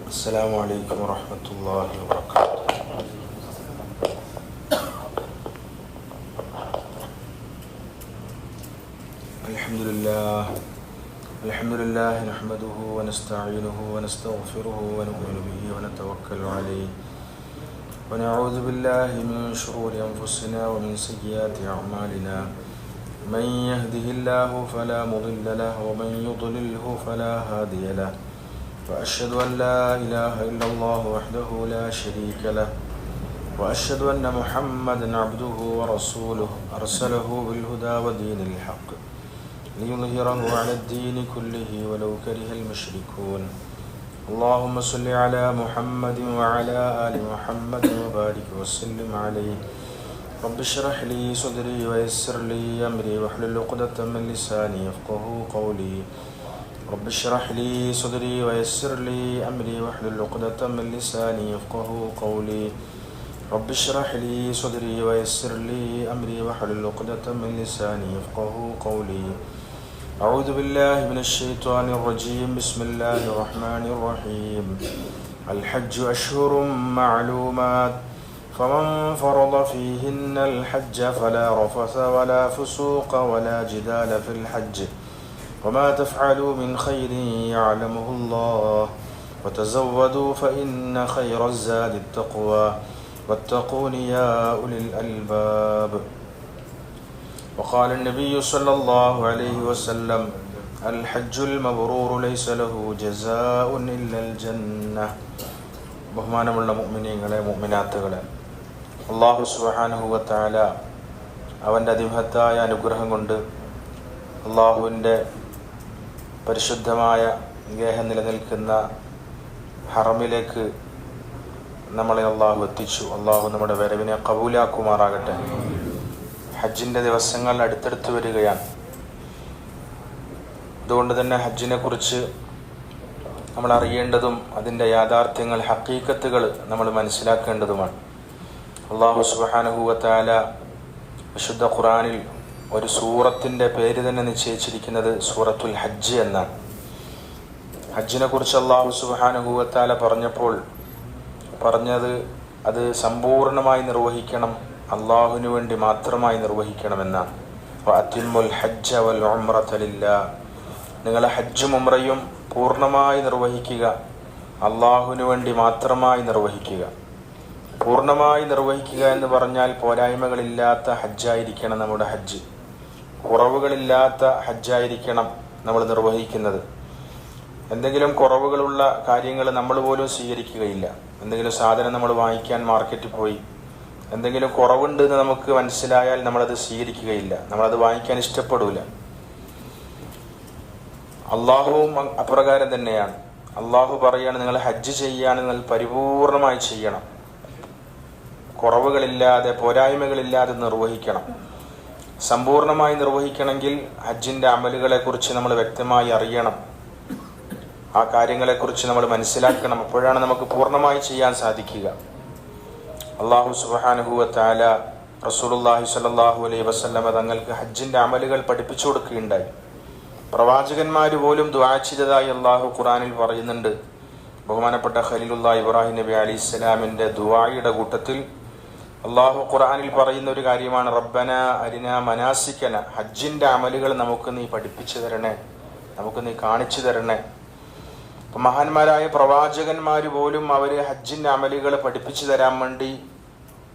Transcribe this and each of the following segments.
السلام عليكم ورحمة الله وبركاته. الحمد لله نحمده ونستعينه ونستغفره ونؤمن به ونتوكل عليه ونعوذ بالله من شرور أنفسنا ومن سيئات أعمالنا. من يهده الله فلا مضل له ومن يضلله فلا هادي له. وأشهد أن لا إله إلا الله وحده لا شريك له وأشهد أن محمدا عبده ورسوله أرسله بالهدى ودين الحق ليظهره على الدين كله ولو كره المشركون. اللهم صل على محمد وعلى آل محمد وبارك وسلم عليه. رب اشرح لي صدري ويسر لي أمري واحلل عقدة من لساني يفقهوا قولي. رب اشرح لي صدري ويسر لي أمري واحلل عقدة من لساني يفقهوا قولي. رب اشرح لي صدري ويسر لي أمري واحلل عقدة من لساني يفقهوا قولي. أعوذ بالله من الشيطان الرجيم. بسم الله الرحمن الرحيم. الحج أشهر معلومات فمن فرض فيهن الحج فلا رفث ولا فسوق ولا جدال في الحج وما تفعلوا من خير يعلمه الله وتزودوا فإن خير الزاد التقوى واتقون يا أولي الألباب. وقال النبي صلى الله عليه وسلم الحج المبرور ليس له جزاء إلا الجنة. ബഹുമാനമുള്ള മുഅ്മിനീങ്ങളെ മുഅ്മിനാത്തുകളെ, അല്ലാഹു സുബ്ഹാനഹു വ തആല അവൻ്റെ അതിമഹത്തായ അനുഗ്രഹം കൊണ്ട് അല്ലാഹുവിൻ്റെ പരിശുദ്ധമായ ഗേഹം നിലനിൽക്കുന്ന ഹറമിലേക്ക് നമ്മളെ അല്ലാഹു എത്തിച്ചു. അല്ലാഹു നമ്മുടെ വരവിനെ ഖബൂലാക്കുമാറാകട്ടെ. ഹജ്ജിൻ്റെ ദിവസങ്ങൾ അടുത്തടുത്ത് വരികയാണ്. അതുകൊണ്ട് തന്നെ ഹജ്ജിനെ കുറിച്ച് നമ്മൾ അറിയേണ്ടതും അതിൻ്റെ യാഥാർത്ഥ്യങ്ങൾ, ഹഖീഖത്തുകൾ നമ്മൾ മനസ്സിലാക്കേണ്ടതുമാണ്. അല്ലാഹു സുബ്ഹാനഹു വ തആല വിശുദ്ധ ഖുർആനിൽ ഒരു സൂറത്തിൻ്റെ പേര് തന്നെ നിശ്ചയിച്ചിരിക്കുന്നത് സൂറത്തുൽ ഹജ്ജ് എന്നാണ്. ഹജ്ജിനെ കുറിച്ച് അല്ലാഹു സുബ്ഹാനഹു വ തആല പറഞ്ഞത് അത് സമ്പൂർണമായി നിർവഹിക്കണം, അള്ളാഹുവിന് വേണ്ടി മാത്രമായി നിർവഹിക്കണമെന്നാണ്. വഅത്തിമ്മുൽ ഹജ്ജ വൽ ഉംറത ലില്ലാഹ്, നിങ്ങളെ ഹജ്ജും ഉംറയും പൂർണ്ണമായി നിർവഹിക്കുക, അള്ളാഹുവിന് വേണ്ടി മാത്രമായി നിർവഹിക്കുക. പൂർണ്ണമായി നിർവഹിക്കുക എന്ന് പറഞ്ഞാൽ പോരായ്മകളില്ലാത്ത ഹജ്ജായിരിക്കണം നമ്മുടെ ഹജ്ജ്, കുറവുകളില്ലാത്ത ഹജ്ജായിരിക്കണം നമ്മൾ നിർവഹിക്കുന്നത്. എന്തെങ്കിലും കുറവുകളുള്ള കാര്യങ്ങൾ നമ്മൾ പോലും സ്വീകരിക്കുകയില്ല. എന്തെങ്കിലും സാധനം നമ്മൾ വാങ്ങിക്കാൻ മാർക്കറ്റിൽ പോയി എന്തെങ്കിലും കുറവുണ്ട് എന്ന് നമുക്ക് മനസ്സിലായാൽ നമ്മളത് സ്വീകരിക്കുകയില്ല, നമ്മളത് വാങ്ങിക്കാൻ ഇഷ്ടപ്പെടില്ല. അള്ളാഹുവും അപ്രകാരം തന്നെയാണ്. അള്ളാഹു പറയാണ്, നിങ്ങൾ ഹജ്ജ് ചെയ്യാൻ പരിപൂർണമായി ചെയ്യണം, കുറവുകളില്ലാതെ പോരായ്മകളില്ലാതെ നിർവഹിക്കണം. സമ്പൂർണമായി നിർവഹിക്കണമെങ്കിൽ ഹജ്ജിൻ്റെ അമലുകളെ കുറിച്ച് നമ്മൾ വ്യക്തമായി അറിയണം, ആ കാര്യങ്ങളെക്കുറിച്ച് നമ്മൾ മനസ്സിലാക്കണം. അപ്പോഴാണ് നമുക്ക് പൂർണ്ണമായി ചെയ്യാൻ സാധിക്കുക. അല്ലാഹു സുബ്ഹാനഹു വ തആല റസൂലുള്ളാഹി സ്വല്ലല്ലാഹു അലൈഹി വസല്ലമ തങ്ങൾക്ക് ഹജ്ജിൻ്റെ അമലുകൾ പഠിപ്പിച്ചു കൊടുക്കുകയുണ്ടായി. പ്രവാചകന്മാർ പോലും ദുആ ചെയ്തതായി അല്ലാഹു ഖുർആനിൽ പറയുന്നുണ്ട്. ബഹുമാനപ്പെട്ട ഖലീലുല്ലാഹി ഇബ്രാഹിം നബി അലൈഹിസ്സലാമിൻ്റെ ദുആയുടെ കൂട്ടത്തിൽ അല്ലാഹു ഖുർആനിൽ പറയുന്ന ഒരു കാര്യമാണ് റബ്ബന അരിന മനാസിക്കന, ഹജ്ജിൻ്റെ അമലുകൾ നമുക്ക് നീ പഠിപ്പിച്ചു തരണേ, നമുക്ക് നീ കാണിച്ചു തരണേ. മഹാന്മാരായ പ്രവാചകന്മാർ പോലും അവര് ഹജ്ജിന്റെ അമലുകൾ പഠിപ്പിച്ചു തരാൻ വേണ്ടി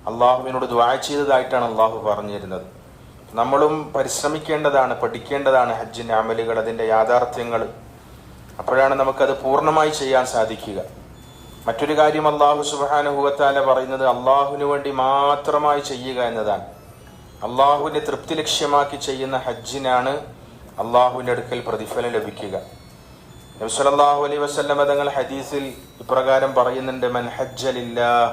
അള്ളാഹുവിനോട് ദുആ ചെയ്തതായിട്ടാണ് അള്ളാഹു പറഞ്ഞു തരുന്നത്. നമ്മളും പരിശ്രമിക്കേണ്ടതാണ്, പഠിക്കേണ്ടതാണ് ഹജ്ജിന്റെ അമലുകൾ, അതിന്റെ യാഥാർത്ഥ്യങ്ങൾ. അപ്പോഴാണ് നമുക്കത് പൂർണ്ണമായി ചെയ്യാൻ സാധിക്കുക. മറ്റൊരു കാര്യം അല്ലാഹു സുബ്ഹാനഹു വ തആല പറയുന്നത് അള്ളാഹുവിന് വേണ്ടി മാത്രമായി ചെയ്യുക എന്നതാണ്. അള്ളാഹുവിന്റെ തൃപ്തി ലക്ഷ്യമാക്കി ചെയ്യുന്ന ഹജ്ജിനാണ് അള്ളാഹുവിന്റെ അടുക്കൽ പ്രതിഫലം ലഭിക്കുക. നബി സല്ലല്ലാഹു അലൈഹി വസല്ലം തങ്ങൾ ഹദീസിൽ ഇപ്രകാരം പറയുന്നുണ്ട്, മൻ ഹജ്ജ ലില്ലാഹ്,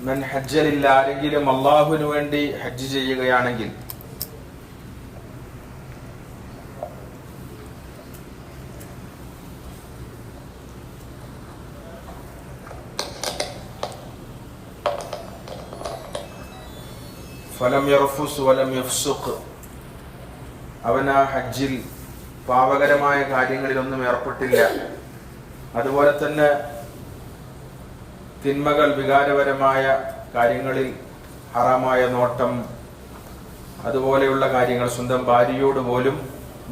മൻ ഹജ്ജ ലില്ലാഹ്, ആരെങ്കിലും അള്ളാഹുവിന് വേണ്ടി ഹജ്ജ് ചെയ്യുകയാണെങ്കിൽ ഫലം യർഫുസ് വലം യഫ്സുഖ്, അവൻ ആ ഹജ്ജിൽ പാപകരമായ കാര്യങ്ങളിലൊന്നും ഏർപ്പെട്ടില്ല. അതുപോലെ തന്നെ തിന്മകൾ, വികാരപരമായ കാര്യങ്ങളിൽ ഹറാമായ നോട്ടം, അതുപോലെയുള്ള കാര്യങ്ങൾ, സ്വന്തം ഭാര്യയോട് പോലും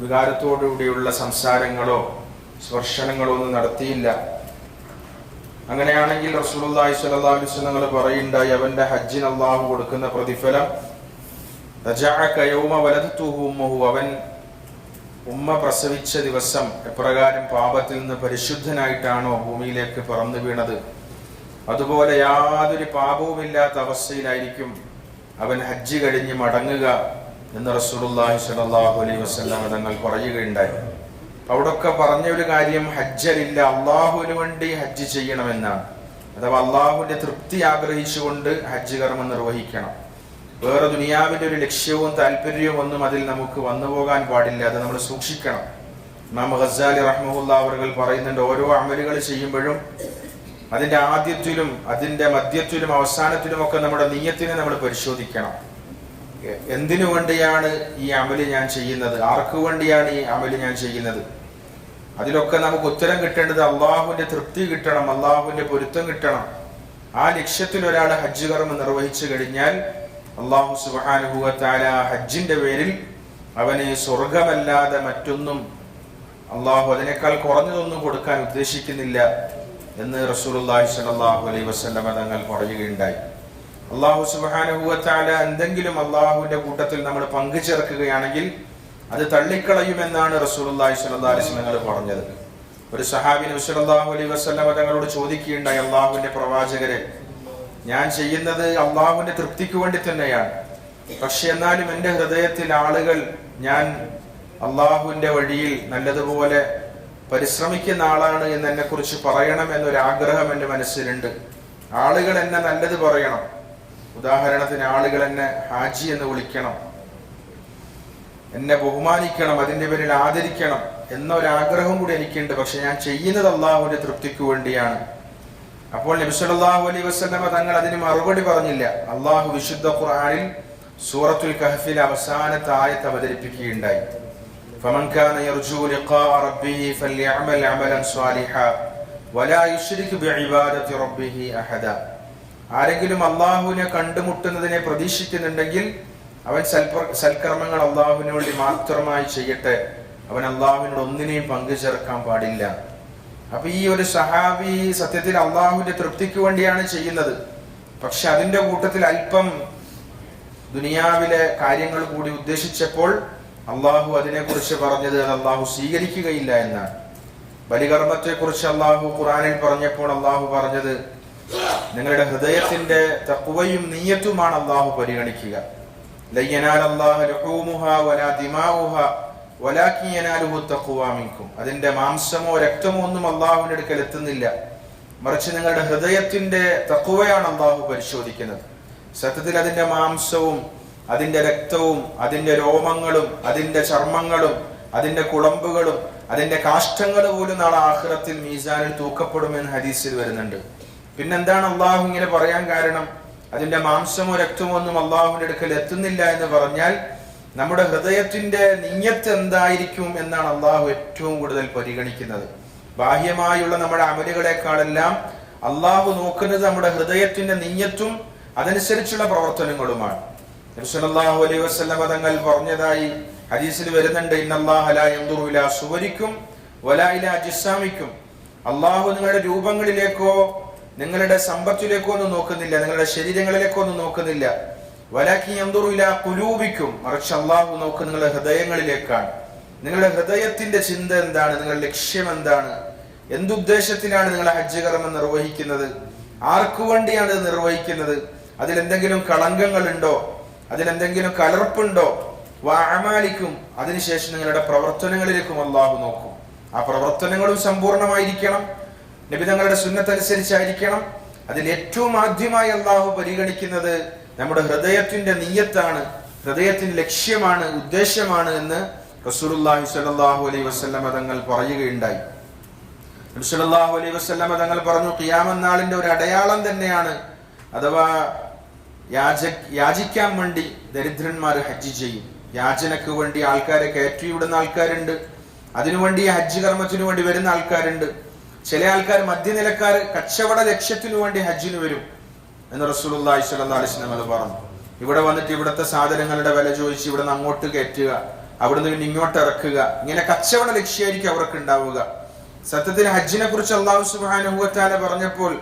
വികാരത്തോടുകൂടിയുള്ള സംസാരങ്ങളോ സ്പർശനങ്ങളോ ഒന്നും നടത്തിയില്ല. അങ്ങനെയാണെങ്കിൽ റസൂലുള്ളാഹി സ്വല്ലല്ലാഹു അലൈഹി വസല്ലം പറയുണ്ടായി, അവന്റെ ഹജ്ജിന് അല്ലാഹു കൊടുക്കുന്ന പ്രതിഫലം റജഅക യൗമ വലദതുഹു ഉമ്മുഹു, അവൻ ഉമ്മ പ്രസവിച്ച ദിവസം എപ്രകാരം പാപത്തിൽ നിന്ന് പരിശുദ്ധനായിട്ടാണോ ഭൂമിയിലേക്ക് പറന്നു വീണത്, അതുപോലെ യാതൊരു പാപവുമില്ലാത്ത അവസ്ഥയിലായിരിക്കും അവൻ ഹജ്ജ് കഴിഞ്ഞ് മടങ്ങുക എന്ന് റസൂലുള്ളാഹി സ്വല്ലല്ലാഹു അലൈഹി വസല്ലം തങ്ങൾ പറയുകയുണ്ടായി. അവിടൊക്കെ പറഞ്ഞ ഒരു കാര്യം ഹജ്ജലില്ല, അള്ളാഹുവിന് വേണ്ടി ഹജ്ജ് ചെയ്യണമെന്നാണ്. അഥവാ അള്ളാഹുവിന്റെ തൃപ്തി ആഗ്രഹിച്ചുകൊണ്ട് ഹജ്ജ് കർമ്മം നിർവഹിക്കണം. വേറെ ദുനിയാവിന്റെ ഒരു ലക്ഷ്യവും താല്പര്യവും ഒന്നും അതിൽ നമുക്ക് വന്നു പോകാൻ പാടില്ല. അത് നമ്മൾ സൂക്ഷിക്കണം. ഇമാം ഗസാലി റഹ്മഹുല്ലാഹി അവർ പറയുന്നുണ്ട്, ഓരോ അമലുകൾ ചെയ്യുമ്പോഴും അതിന്റെ ആദ്യത്തിലും അതിന്റെ മധ്യത്തിലും അവസാനത്തിലും ഒക്കെ നമ്മുടെ നിയ്യത്തിനെ നമ്മൾ പരിശോധിക്കണം. എന്തിനു വേണ്ടിയാണ് ഈ അമല് ഞാൻ ചെയ്യുന്നത്, ആർക്കു വേണ്ടിയാണ് ഈ അമല് ഞാൻ ചെയ്യുന്നത്? അതിലൊക്കെ നമുക്ക് ഉത്തരം കിട്ടേണ്ടത് അള്ളാഹുവിന്റെ തൃപ്തി കിട്ടണം, അള്ളാഹുവിന്റെ പൊരുത്തം കിട്ടണം. ആ ലക്ഷ്യത്തിൽ ഒരാൾ ഹജ്ജ് കർമ്മം നിർവഹിച്ചു കഴിഞ്ഞാൽ അള്ളാഹു സുബ്ഹാനഹു വ തആല ഹജ്ജിന്റെ പേരിൽ അവന് സ്വർഗമല്ലാതെ മറ്റൊന്നും, അള്ളാഹു അതിനേക്കാൾ കുറഞ്ഞതൊന്നും കൊടുക്കാൻ ഉദ്ദേശിക്കുന്നില്ല എന്ന് റസൂലുള്ളാഹി സ്വല്ലല്ലാഹു അലൈഹി വസല്ലം തങ്ങൾ പറയുകയുണ്ടായി. അള്ളാഹു സുബ്ഹാനഹു വ തആല എന്തെങ്കിലും അള്ളാഹുവിന്റെ കൂട്ടത്തിൽ നമ്മൾ പങ്കുചേർക്കുകയാണെങ്കിൽ അത് തള്ളിക്കളയുമെന്നാണ് റസൂലുള്ളാഹി സ്വല്ലല്ലാഹു അലൈഹി വസല്ലം തങ്ങൾ പറഞ്ഞത്. ഒരു സഹാബി നബി സല്ലല്ലാഹു അലൈഹി വസല്ലം തങ്ങളോട് ചോദിക്കുകയുണ്ടായി, അള്ളാഹുവിന്റെ പ്രവാചകരെ, ഞാൻ ചെയ്യുന്നത് അള്ളാഹുവിന്റെ തൃപ്തിക്ക് വേണ്ടി തന്നെയാണ്, പക്ഷെ എന്നാലും എൻ്റെ ഹൃദയത്തിൽ ആളുകൾ ഞാൻ അള്ളാഹുവിന്റെ വഴിയിൽ നല്ലതുപോലെ പരിശ്രമിക്കുന്ന ആളാണ് എന്ന് എന്നെ കുറിച്ച് പറയണം എന്നൊരാഗ്രഹം എൻ്റെ മനസ്സിലുണ്ട്. ആളുകൾ എന്നെ നല്ലത് പറയണം. ഉദാഹരണത്തിന് ആളുകൾ എന്നെ ഹാജി എന്ന് വിളിക്കണം, എന്നെ ബഹുമാനിക്കണം, അതിന്റെ പേരിൽ ആദരിക്കണം എന്നൊരാഗ്രഹം കൂടി എനിക്കുണ്ട്. പക്ഷെ ഞാൻ ചെയ്യുന്നത് അള്ളാഹുവിന്റെ തൃപ്തിക്ക് വേണ്ടിയാണ്. അപ്പോൾ നബി സല്ലല്ലാഹു അലൈഹി വസല്ലം തങ്ങൾ അതിന് മറുപടി പറഞ്ഞില്ല. അള്ളാഹു വിശുദ്ധ ഖുർആനിൽ സൂറത്തുൽ കഹ്ഫിൽ അവസാനത്തെ ആയത്ത് അവതരിപ്പിക്കുകയുണ്ടായി. ഫമൻ കാന യർജു ലിഖാഅ റബ്ബിഹി ഫൽയഅമൽ അമലൻ സ്വാലിഹാ വലാ യുശ്രിക് ബിഇബാദത്തി റബ്ബിഹി അഹദ. ആരെങ്കിലും അള്ളാഹുവിനെ കണ്ടുമുട്ടുന്നതിനെ പ്രതീക്ഷിക്കുന്നുണ്ടെങ്കിൽ അവൻ സൽക്കർമ്മങ്ങൾ അള്ളാഹുവിന് വേണ്ടി മാത്രമായി ചെയ്യട്ടെ, അവൻ അള്ളാഹുവിനോട് ഒന്നിനെയും പങ്കു ചേർക്കാൻ പാടില്ല. അപ്പൊ ഈ ഒരു സഹാബി സത്യത്തിൽ അള്ളാഹുവിന്റെ തൃപ്തിക്ക് വേണ്ടിയാണ് ചെയ്യുന്നത്. പക്ഷെ അതിന്റെ കൂട്ടത്തിൽ അല്പം ദുനിയാവിലെ കാര്യങ്ങൾ കൂടി ഉദ്ദേശിച്ചപ്പോൾ അള്ളാഹു അതിനെക്കുറിച്ച് പറഞ്ഞത് അത് അള്ളാഹു സ്വീകരിക്കുകയില്ല എന്നാണ്. ബലികർമ്മത്തെ കുറിച്ച് അള്ളാഹു ഖുർആനിൽ പറഞ്ഞപ്പോൾ അള്ളാഹു പറഞ്ഞത് നിങ്ങളുടെ ഹൃദയത്തിന്റെ തഖ്വയും നിയ്യത്തുമാണ് അള്ളാഹു പരിഗണിക്കുക. ലൻ യനാലല്ലാഹു ലുഹൂമുഹാ വലാ ദിമാഉഹാ വലാകിൻ യനാലുഹു തഖ്വ മിൻകും. അതിന്റെ മാംസമോ രക്തമോ ഒന്നും അള്ളാഹുവിന്റെ അടുക്കൽ എത്തുന്നില്ല, മറിച്ച് നിങ്ങളുടെ ഹൃദയത്തിന്റെ തഖ്വയാണ് അള്ളാഹു പരിശോധിക്കുന്നത്. സത്യത്തിൽ അതിന്റെ മാംസവും അതിന്റെ രക്തവും അതിന്റെ രോമങ്ങളും അതിന്റെ ചർമ്മങ്ങളും അതിന്റെ കുളമ്പുകളും അതിന്റെ കാഷ്ടങ്ങൾ പോലും നാളെ ആഖിറത്തിൽ മീസാനിൽ തൂക്കപ്പെടുമെന്ന് ഹദീസിൽ വരുന്നുണ്ട്. പിന്നെന്താണ് അള്ളാഹു ഇങ്ങനെ പറയാൻ കാരണം? അതിന്റെ മാംസമോ രക്തമോ ഒന്നും അള്ളാഹുവിന്റെ അടുക്കൽ എത്തുന്നില്ല എന്ന് പറഞ്ഞാൽ നമ്മുടെ ഹൃദയത്തിന്റെ നിയ്യത്ത് എന്തായിരിക്കും എന്നാണ് അള്ളാഹു ഏറ്റവും കൂടുതൽ പരിഗണിക്കുന്നത്. ബാഹ്യമായുള്ള നമ്മുടെ അമലുകളെക്കാളെല്ലാം അള്ളാഹു നോക്കുന്നത് നമ്മുടെ ഹൃദയത്തിന്റെ നിയ്യത്തും അതനുസരിച്ചുള്ള പ്രവർത്തനങ്ങളുമാണ്. നബി സല്ലല്ലാഹു അലൈഹി വസല്ലം തങ്ങൾ പറഞ്ഞതായി ഹദീസിൽ വരുന്നുണ്ട്, ഇന്നല്ലാഹ ലാ യൻദുറു ഇലാ സുവരിക്കും വലാ ഇലാ അജ്സാമിക്കും. അള്ളാഹു നിങ്ങളുടെ രൂപങ്ങളിലേക്കോ നിങ്ങളുടെ സമ്പത്തിലേക്കോ ഒന്നും നോക്കുന്നില്ല, നിങ്ങളുടെ ശരീരങ്ങളിലേക്കോ ഒന്നും നോക്കുന്നില്ല. വലാകിൻ യൻദുറു ഇലാ ഖുലൂബിക്കും, മറിച്ച് അള്ളാഹു നോക്കുന്നത് നിങ്ങളുടെ ഹൃദയങ്ങളിലേക്കാണ്. നിങ്ങളുടെ ഹൃദയത്തിന്റെ ചിന്ത എന്താണ്, നിങ്ങളുടെ ലക്ഷ്യം എന്താണ്, എന്തുദ്ദേശത്തിലാണ് നിങ്ങൾ ഹജ്ജ് കർമ്മം നിർവഹിക്കുന്നത്, ആർക്കു വേണ്ടിയാണ് ഇത് നിർവഹിക്കുന്നത്, അതിലെന്തെങ്കിലും കളങ്കങ്ങളുണ്ടോ, അതിലെന്തെങ്കിലും കലർപ്പുണ്ടോ, വഅമാലിക്കും, അതിനുശേഷം നിങ്ങളുടെ പ്രവർത്തനങ്ങളിലേക്കും അള്ളാഹു നോക്കും. ആ പ്രവർത്തനങ്ങളും സമ്പൂർണമായിരിക്കണം, നബി തങ്ങളുടെ സുന്നത്തനുസരിച്ചായിരിക്കണം. അതിൽ ഏറ്റവും ആദ്യമായി അള്ളാഹു പരിഗണിക്കുന്നത് നമ്മുടെ ഹൃദയത്തിന്റെ നിയ്യത്താണ്, ഹൃദയത്തിന്റെ ലക്ഷ്യമാണ്, ഉദ്ദേശമാണ് എന്ന് റസൂലുള്ളാഹി സ്വല്ലല്ലാഹു അലൈഹി വസല്ലം തങ്ങൾ പറയുകയുണ്ടായി. നബി സല്ലല്ലാഹു അലൈഹി വസല്ലം തങ്ങൾ പറഞ്ഞു, ഖിയാമത്ത് നാളിന്റെ ഒരു അടയാളം തന്നെയാണ്, അഥവാ യാചിക്കാൻ വേണ്ടി ദരിദ്രന്മാർ ഹജ്ജ് ചെയ്യും. യാചനക്ക് വേണ്ടി ആൾക്കാരെ കയറ്റിവിടുന്ന ആൾക്കാരുണ്ട്, അതിനുവേണ്ടി ഹജ്ജ് കർമ്മത്തിനു വേണ്ടി വരുന്ന ആൾക്കാരുണ്ട്. ചില ആൾക്കാർ മധ്യനിലക്കാർ കച്ചവട ലക്ഷ്യത്തിനു വേണ്ടി ഹജ്ജിന് വരും എന്ന് റസൂലുള്ളാഹി സ്വല്ലല്ലാഹു അലൈഹി വസല്ലം പറഞ്ഞു. ഇവിടെ വന്നിട്ട് ഇവിടുത്തെ സാധനങ്ങളുടെ വില ചോദിച്ച് ഇവിടെ നിന്ന് അങ്ങോട്ട് കയറ്റുക, അവിടുന്ന് പിന്നെ ഇങ്ങോട്ട് ഇറക്കുക, ഇങ്ങനെ കച്ചവട ലക്ഷ്യമായിരിക്കും അവർക്ക് ഉണ്ടാവുക. സത്യത്തിൽ ഹജ്ജിനെ കുറിച്ച് അല്ലാഹു സുബ്ഹാനഹു വ തആല പറഞ്ഞപ്പോൾ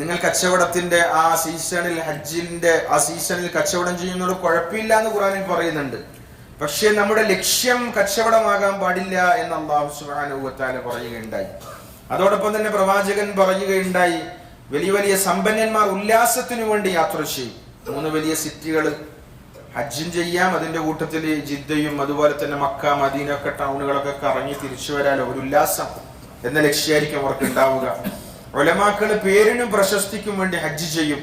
നിങ്ങൾ കച്ചവടത്തിന്റെ ആ സീസണിൽ, ഹജ്ജിന്റെ ആ സീസണിൽ കച്ചവടം ചെയ്യുന്നത് കുഴപ്പമില്ല എന്ന് ഖുർആനിൽ പറയുന്നുണ്ട്. പക്ഷെ നമ്മുടെ ലക്ഷ്യം കച്ചവടമാകാൻ പാടില്ല എന്ന് അല്ലാഹു സുബ്ഹാനഹു വ തആല പറയുകയുണ്ടായി. അതോടൊപ്പം തന്നെ പ്രവാചകൻ പറയുകയുണ്ടായി, വലിയ വലിയ സമ്പന്നന്മാർ ഉല്ലാസത്തിനു വേണ്ടി യാത്ര ചെയ്യും. 3 വലിയ സിറ്റികൾ ഹജ്ജും ചെയ്യാം, അതിന്റെ കൂട്ടത്തിൽ ജിദ്ദയും അതുപോലെ തന്നെ മക്ക, മദീന ഒക്കെ ടൗണുകളൊക്കെ കറങ്ങി തിരിച്ചു വരാലോ, ഒരു ഉല്ലാസം എന്ന ലക്ഷ്യമായിരിക്കും അവർക്ക് ഉണ്ടാവുക. ഉലമാക്കള് പേരിനും പ്രശസ്തിക്കും വേണ്ടി ഹജ്ജ് ചെയ്യും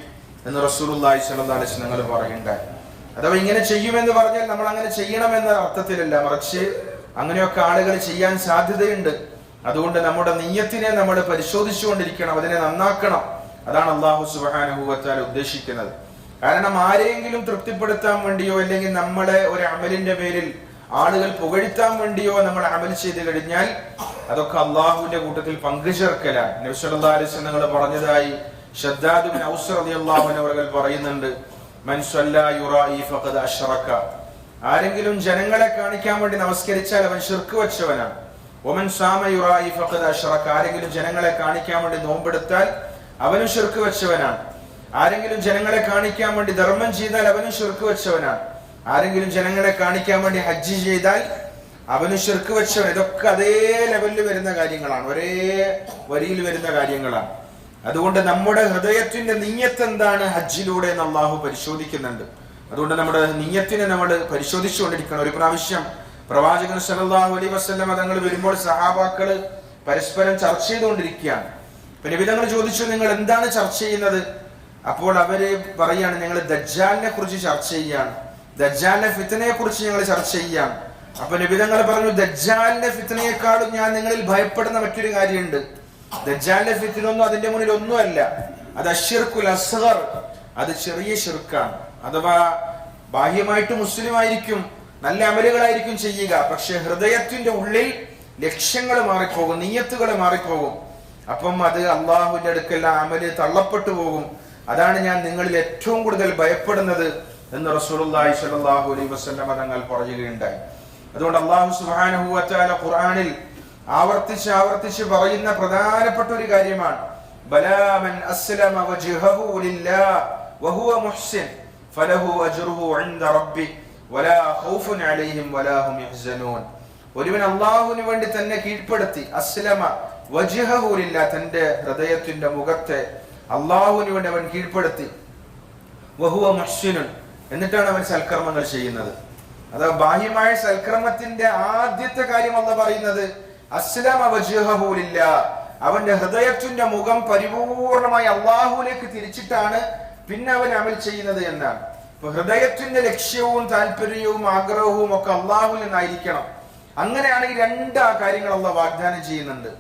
എന്ന് റസൂലുള്ളാഹി സ്വല്ലല്ലാഹു അലൈഹി വസല്ലം പറയുണ്ടായി. അഥവാ ഇങ്ങനെ ചെയ്യുമെന്ന് പറഞ്ഞാൽ നമ്മൾ അങ്ങനെ ചെയ്യണമെന്ന അർത്ഥത്തിലല്ല, മറിച്ച് അങ്ങനെയൊക്കെ ആളുകൾ ചെയ്യാൻ സാധ്യതയുണ്ട്. അതുകൊണ്ട് നമ്മുടെ നിയ്യത്തിനെ നമ്മൾ പരിശോധിച്ചുകൊണ്ടിരിക്കണം, അതിനെ നന്നാക്കണം. അതാണ് അല്ലാഹു സുബ്ഹാനഹു വ തആല ഉദ്ദേശിക്കുന്നത്. കാരണം ആരെയെങ്കിലും തൃപ്തിപ്പെടുത്താൻ വേണ്ടിയോ അല്ലെങ്കിൽ നമ്മളെ ഒരു അമലിന്റെ പേരിൽ ആളുകൾ പുകഴ്ത്താൻ വേണ്ടിയോ നമ്മൾ അമൽ ചെയ്ത് കഴിഞ്ഞാൽ അതൊക്കെ അള്ളാഹുവിന്റെ കൂട്ടത്തിൽ പങ്കുചേർക്കലാണ്. നബി സല്ലല്ലാഹു അലൈഹി വസല്ലം പറഞ്ഞതായി ഷദ്ദാദ് ഇബ്നു ഔസ് റളിയല്ലാഹു അൻഹു അവർ പറയുന്നുണ്ട്, മൻ സല്ലാ യുറാഇ ഫഖദ് അശ്റക. ആരെങ്കിലും ജനങ്ങളെ കാണിക്കാൻ വേണ്ടി നമസ്കരിച്ചാൽ അവൻ ശിർക്ക് വെച്ചവനാണ്. വമൻ സാമ യുറാഇ ഫഖദ് അശ്റക. ആരെങ്കിലും ജനങ്ങളെ കാണിക്കാൻ വേണ്ടി നോമ്പെടുത്താൽ അവനും ശിർക്ക് വെച്ചവനാണ്. ആരെങ്കിലും ജനങ്ങളെ കാണിക്കാൻ വേണ്ടി ധർമ്മം ചെയ്താൽ അവനും ശിർക്ക് വെച്ചവനാണ്. ആരെങ്കിലും ജനങ്ങളെ കാണിക്കാൻ വേണ്ടി ഹജ്ജ് ചെയ്താൽ അവന് ശിർക്ക് വെച്ചവൻ. ഇതൊക്കെ അതേ ലെവലിൽ വരുന്ന കാര്യങ്ങളാണ്, ഒരേ വരിയിൽ വരുന്ന കാര്യങ്ങളാണ്. അതുകൊണ്ട് നമ്മുടെ ഹൃദയത്തിന്റെ നിയ്യത്ത് എന്താണ് ഹജ്ജിലൂടെ എന്ന് അല്ലാഹു പരിശോധിക്കുന്നുണ്ട്. അതുകൊണ്ട് നമ്മുടെ നിയ്യത്തിനെ നമ്മൾ പരിശോധിച്ചുകൊണ്ടിരിക്കണം. ഒരു പ്രാവശ്യം പ്രവാചകൻ സല്ലല്ലാഹു അലൈഹി വസല്ലം തങ്ങൾ വരുമ്പോൾ സഹാബാക്കള് പരസ്പരം ചർച്ച ചെയ്തുകൊണ്ടിരിക്കുകയാണ്. പിന്നെ നബി തങ്ങൾ ചോദിച്ചു, നിങ്ങൾ എന്താണ് ചർച്ച ചെയ്യുന്നത്? അപ്പോൾ അവര് പറയാണ്, ഞങ്ങൾ ദജ്ജാലിനെ കുറിച്ച് ചർച്ച ചെയ്യാണ്, ദജ്ജാലിന്റെ ഫിത്നയെ കുറിച്ച് ഞങ്ങൾ ചർച്ച ചെയ്യാം. അപ്പൊ നബി തങ്ങൾ പറഞ്ഞു, ദജ്ജാലിന്റെ ഫിത്നയെക്കാളും ഞാൻ നിങ്ങളിൽ ഭയപ്പെടുന്ന മറ്റൊരു കാര്യമുണ്ട്. ദജ്ജാലിന്റെ ഫിത്നൊന്നും അതിന്റെ മുന്നിൽ ഒന്നുമല്ല, അത് അശ്ശിർക്കുൽ അസ്ഗർ, അത് ചെറിയ ശിർക്കാണ്. അഥവാ ബാഹ്യമായിട്ട് മുസ്ലിം ആയിരിക്കും, നല്ല അമലുകളായിരിക്കും ചെയ്യുക, പക്ഷെ ഹൃദയത്തിന്റെ ഉള്ളിൽ ലക്ഷ്യങ്ങൾ മാറിപ്പോകും, നിയ്യത്തുകൾ മാറിപ്പോകും. അപ്പം അത് അള്ളാഹുവിന്റെ അടുക്കൽ അമല് തള്ളപ്പെട്ടു പോകും. അതാണ് ഞാൻ നിങ്ങളിൽ ഏറ്റവും കൂടുതൽ ഭയപ്പെടുന്നത് എന്ന് റസൂലുള്ളാഹി സ്വല്ലല്ലാഹു അലൈഹി വസല്ലം തങ്ങൾ പറയുകയുണ്ടായി. അതുകൊണ്ട് അല്ലാഹു സുബ്ഹാനഹു വ തആല ഖുർആനിൽ ആവർത്തിച്ച് പറയുന്ന പ്രധാനപ്പെട്ട ഒരു കാര്യമാണ്, ബലാ മൻ അസ്ലമ വജ്ഹഹു ലില്ലാഹി വഹുവ മുഹ്സിൻ ഫലഹു അജ്റുഹു ഇൻദ റബ്ബി വലാ ഖൗഫുൻ അലൈഹിം വലാ ഹും യഹ്സനൂൻ. ഒരുവൻ അല്ലാഹുവിന് വേണ്ടി തന്നെ കീഴ്പ്പെടുത്തി, അസ്ലമ വജ്ഹഹു ലില്ലാഹി, തന്റെ ഹൃദയത്തിന്റെ മുഖത്തെ അല്ലാഹുവിന് വേണ്ടി അവൻ കീഴ്പ്പെടുത്തി, വഹുവ മുഹ്സിനുൻ, എന്നിട്ടാണ് അവൻ സൽക്കർമ്മങ്ങൾ ചെയ്യുന്നത്. അഥവാ ബാഹ്യമായ സൽക്കർമ്മത്തിന്റെ ആദ്യത്തെ കാര്യം അല്ലാഹു പറയുന്നത് അസ്ലമ വജ്ഹഹു ലില്ലാഹ്, അവന്റെ ഹൃദയത്തിന്റെ മുഖം പരിപൂർണമായി അല്ലാഹുവിലേക്ക് തിരിച്ചിട്ടാണ് പിന്നെ അവൻ അമൽ ചെയ്യുന്നത് എന്നാണ്. അപ്പൊ ഹൃദയത്തിന്റെ ലക്ഷ്യവും താല്പര്യവും ആഗ്രഹവും ഒക്കെ അല്ലാഹുവിൽ നിന്നായിരിക്കണം. അങ്ങനെയാണെങ്കിൽ 2 കാര്യങ്ങൾ അല്ലാഹു വാഗ്ദാനം ചെയ്യുന്നുണ്ട്.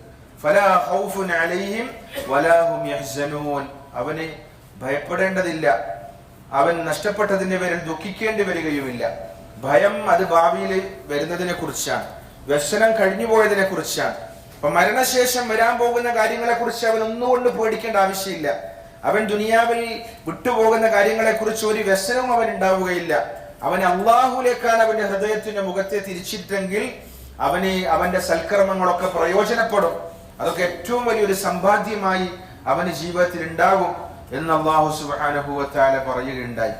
ഫലാ ഖൗഫുൻ അലൈഹിം വലാ ഹും യഹ്സനൂൻ, അവന് ഭയപ്പെടേണ്ടതില്ല, അവൻ നഷ്ടപ്പെട്ടതിന്റെ പേരിൽ ദുഃഖിക്കേണ്ടി വരികയുമില്ല. ഭയം അത് ഭാവിയിൽ വരുന്നതിനെ കുറിച്ചാണ്, വ്യസനം കഴിഞ്ഞു പോയതിനെ കുറിച്ചാണ്. അപ്പൊ മരണശേഷം വരാൻ പോകുന്ന കാര്യങ്ങളെ കുറിച്ച് അവൻ ഒന്നുകൊണ്ട് പേടിക്കേണ്ട ആവശ്യമില്ല. അവൻ ദുനിയാവിൽ വിട്ടുപോകുന്ന കാര്യങ്ങളെ കുറിച്ച് ഒരു വ്യസനവും അവൻ ഉണ്ടാവുകയില്ല. അവൻ അള്ളാഹുലേക്കാണ് അവന്റെ ഹൃദയത്തിന്റെ മുഖത്തെ തിരിച്ചിട്ടെങ്കിൽ അവന്റെ സൽക്കർമ്മങ്ങളൊക്കെ പ്രയോജനപ്പെടും. അതൊക്കെ ഏറ്റവും വലിയൊരു സമ്പാദ്യമായി അവന് ജീവിതത്തിൽ ഉണ്ടാകും എന്ന് അല്ലാഹു സുബ്ഹാനഹു വ തആല പറയുകയുണ്ടായി.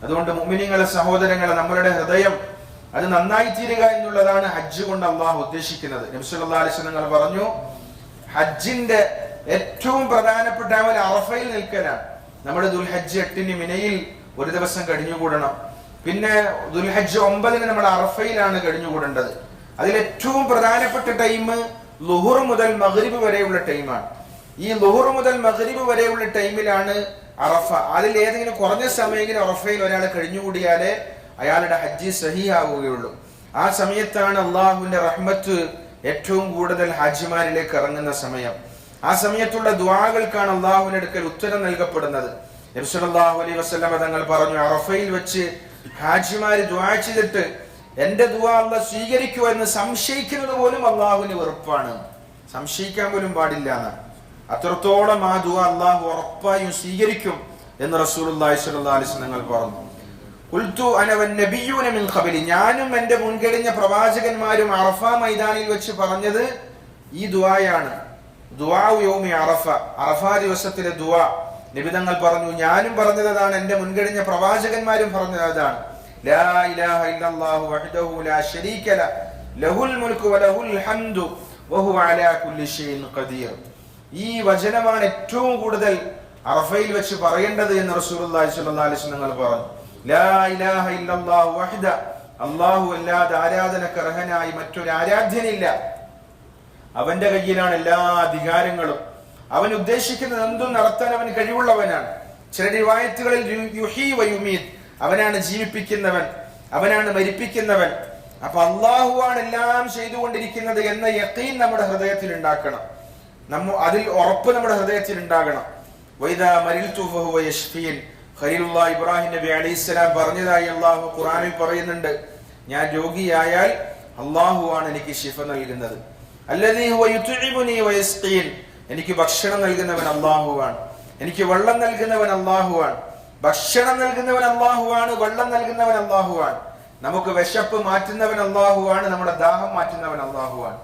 അതുകൊണ്ട് മുഅ്മിനീങ്ങളെ, സഹോദരങ്ങളെ, നമ്മളുടെ ഹൃദയം അത് നന്നായി തീരുക എന്നുള്ളതാണ് ഹജ്ജ് കൊണ്ട് അല്ലാഹു ഉദ്ദേശിക്കുന്നത്. നബി സല്ലല്ലാഹു അലൈഹി വസല്ലം പറഞ്ഞു, ഹജ്ജിന്റെ ഏറ്റവും പ്രധാനപ്പെട്ട അമൽ അറഫയിൽ നിൽക്കലാണ്. നമ്മുടെ ദുൽഹജ്ജ് 8 മിനയിൽ ഒരു ദിവസം കഴിഞ്ഞുകൂടണം. പിന്നെ ദുൽഹജ്ജ് 9 നമ്മൾ അറഫയിലാണ് കഴിഞ്ഞുകൂടേണ്ടത്. അതിൽ ഏറ്റവും പ്രധാനപ്പെട്ട ടൈം ളുഹുർ മുതൽ മഗ്രിബ് വരെയുള്ള ടൈമാണ്. ഈ ളുഹുർ മുതൽ മഗ്രിബ് വരെയുള്ള ടൈമിലാണ് അറഫ. അതിൽ ഏതെങ്കിലും കുറഞ്ഞ സമയങ്ങളിൽ അറഫയിൽ ഒരാൾ കഴിഞ്ഞുകൂടിയാലേ അയാളുടെ ഹജ്ജ് സഹിയാവുകയുള്ളൂ. ആ സമയത്താണ് അള്ളാഹുവിന്റെ റഹ്മത്ത് ഏറ്റവും കൂടുതൽ ഹാജിമാരിലേക്ക് ഇറങ്ങുന്ന സമയം. ആ സമയത്തുള്ള ദുആകൾക്കാണ് അള്ളാഹുവിന്റെ അടുക്കൽ ഉത്തരം നൽകപ്പെടുന്നത്. നബി സല്ലല്ലാഹു അലൈഹി വസല്ലം തങ്ങൾ പറഞ്ഞു, അറഫയിൽ വെച്ച് ഹാജിമാര് ദുആ ചെയ്തിട്ട് എന്റെ ദുആ അല്ലാഹു സ്വീകരിക്കുമോ എന്ന് സംശയിക്കുന്നത് പോലും അല്ലാഹുവിന് വെറുപ്പാണ്. സംശയിക്കാൻ പോലും പാടില്ല എന്നാണ്. അത്രത്തോളം ആ ദുആ അല്ലാഹു ഉറപ്പായും സ്വീകരിക്കും എന്ന് റസൂലുള്ളാഹി സ്വല്ലല്ലാഹു അലൈഹി വസല്ലം തങ്ങൾ പറഞ്ഞു. ഖുൽതു അന വന്നബിയ്യൂന മിൻ ഖബലി, ഞാനും എന്റെ മുൻകഴിഞ്ഞ പ്രവാചകന്മാരും അറഫ മൈതാനിൽ വെച്ച് പറഞ്ഞത് ഈ ദുആയാണ്. ദുആ യൗമി അറഫ, അറഫ ദിവസത്തിലെ ദുആ നബി തങ്ങൾ പറഞ്ഞു, ഞാനും പറഞ്ഞത് അതാണ്, എന്റെ മുൻകഴിഞ്ഞ പ്രവാചകന്മാരും പറഞ്ഞത് അതാണ്. ലാ ഇലാഹ ഇല്ലല്ലാഹു വഹ്ദഹു ലാ ശരീക ലഹുൽ മുൽക്കു വലഹുൽ ഹംദു വഹുവ അലാ കുല്ലി ഷൈഇൻ ഖദീർ. ഈ വചനമാണ് ഏറ്റവും കൂടുതൽ അറഫയിൽ വെച്ച് പറയേണ്ടത് എന്ന് റസൂലുള്ളാഹി സ്വല്ലല്ലാഹു അലൈഹി വസല്ലം പറഞ്ഞു. ലാ ഇലാഹ ഇല്ലല്ലാഹു വഹ്ദ, അല്ലാഹു അല്ലാതെ ആരാധനക്ക് അർഹനായി മറ്റൊരു ആരാധ്യനില്ല. അവന്റെ കയ്യിലാണ് എല്ലാ അധികാരങ്ങളും. അവൻ ഉദ്ദേശിക്കുന്നത് എന്തും നടത്താൻ അവൻ കഴിവുള്ളവനാണ്. ചില റിവായത്തുകളിൽ യുഹീ വയുമീത്, അവനാണ് ജീവിപ്പിക്കുന്നവൻ, അവനാണ് മരിപ്പിക്കുന്നവൻ. അപ്പൊ അള്ളാഹുവാണ് എല്ലാം ചെയ്തുകൊണ്ടിരിക്കുന്നത് എന്ന യഖീൻ നമ്മുടെ ഹൃദയത്തിൽ ഉണ്ടാക്കണം. അതിൽ ഉറപ്പ് നമ്മുടെ ഹൃദയത്തിൽ ഉണ്ടാകണം. വൈദാ മരിൽതു ഫഹുവ യശ്ഫീൻ, ഖലീലുല്ലാഹ് ഇബ്രാഹിം നബി അലൈഹിസ്സലാം പറഞ്ഞതായി അള്ളാഹു ഖുർആനിൽ പറയുന്നുണ്ട്, ഞാൻ രോഗിയായാൽ അള്ളാഹുവാണ് എനിക്ക് ശിഫ നൽകുന്നത്. അല്ലദീ ഹുവ യുത്ഇമുനി വയസ്ഖീൻ, എനിക്ക് ഭക്ഷണം നൽകുന്നവൻ അള്ളാഹുവാണ്, എനിക്ക് വെള്ളം നൽകുന്നവൻ അള്ളാഹുവാണ്. ഭക്ഷണം നൽകുന്നവൻ അള്ളാഹുവാണ്, വെള്ളം നൽകുന്നവൻ അള്ളാഹുവാണ്. നമുക്ക് വിശപ്പ് മാറ്റുന്നവൻ അള്ളാഹുവാണ്, നമ്മുടെ ദാഹം മാറ്റുന്നവൻ അള്ളാഹുവാണ്.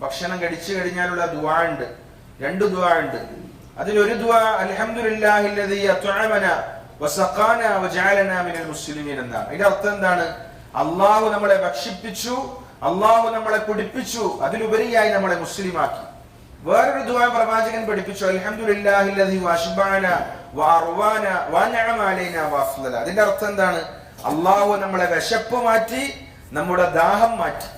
ഭക്ഷണം കഴിച്ചു കഴിഞ്ഞാലുള്ള ദുആ ഉണ്ട്, രണ്ട് ദുആ ഉണ്ട്. അതിലൊരു ദുആ അൽഹംദുലില്ലാഹില്ലദീ അത്അമനാ വസഖാനാ വജഅലനാ മിനൽ മുസ്ലിമീൻ എന്നാണ്. ഇതിന്റെ അർത്ഥം എന്താണ്? അള്ളാഹു നമ്മളെ ഭക്ഷിപ്പിച്ചു, അള്ളാഹു നമ്മളെ കുടിപ്പിച്ചു, അതിലുപരിയായി നമ്മളെ മുസ്ലിമാക്കി. വേറൊരു ദുആ പ്രവാചകൻ പഠിപ്പിച്ചു, അൽഹംദുലില്ലാഹില്ലദീ വഅശ്ബഅനാ വഅർവാനാ വഅൻഅമ അലൈനാ വഅഫ്ളല. അതിന്റെ അർത്ഥം എന്താണ്? അള്ളാഹു നമ്മളെ വിശപ്പ് മാറ്റി, നമ്മുടെ ദാഹം മാറ്റി.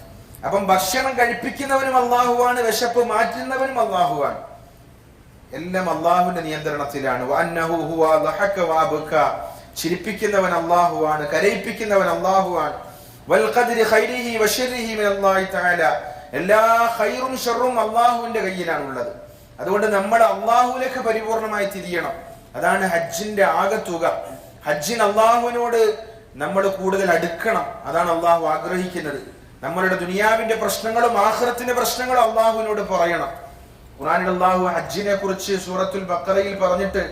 അപ്പം ഭക്ഷണം കഴിപ്പിക്കുന്നവനും അള്ളാഹുവാണ്, വിശപ്പ് മാറ്റുന്നവനും അള്ളാഹുവാണ്. എല്ലാം അള്ളാഹുവിന്റെ നിയന്ത്രണത്തിലാണ്. വഅന്നഹു ഹുവ ദഹക വഅബ്ക, ചിരിപ്പിക്കുന്നവൻ അള്ളാഹുവാണ്, കരയിപ്പിക്കുന്നവൻ അള്ളാഹുവാണ്. വൽ ഖദ്രി ഖൈരിഹി വശർരിഹി മിനല്ലാഹി തആല, എല്ലാ ഖൈറും ഷർറും അള്ളാഹുവിന്റെ കയ്യിലാണ് ഉള്ളത്. അതുകൊണ്ട് നമ്മൾ അള്ളാഹുവിലേക്ക് പരിപൂർണമായി തിരിയണം. അതാണ് ഹജ്ജിന്റെ ആകത്തുക. ഹജ്ജിന് അള്ളാഹുവിനോട് നമ്മൾ കൂടുതൽ അടുക്കണം. അതാണ് അള്ളാഹു ആഗ്രഹിക്കുന്നത്. നമ്മളുടെ ദുനിയാവിന്റെ പ്രശ്നങ്ങളും ആഖിറത്തിന്റെ പ്രശ്നങ്ങളും അള്ളാഹുവിനോട് പറയണം. ഖുർആനിൽ അള്ളാഹു ഹജ്ജിനെ കുറിച്ച് സൂറത്തുൽ ബഖറയിൽ പറഞ്ഞിട്ട്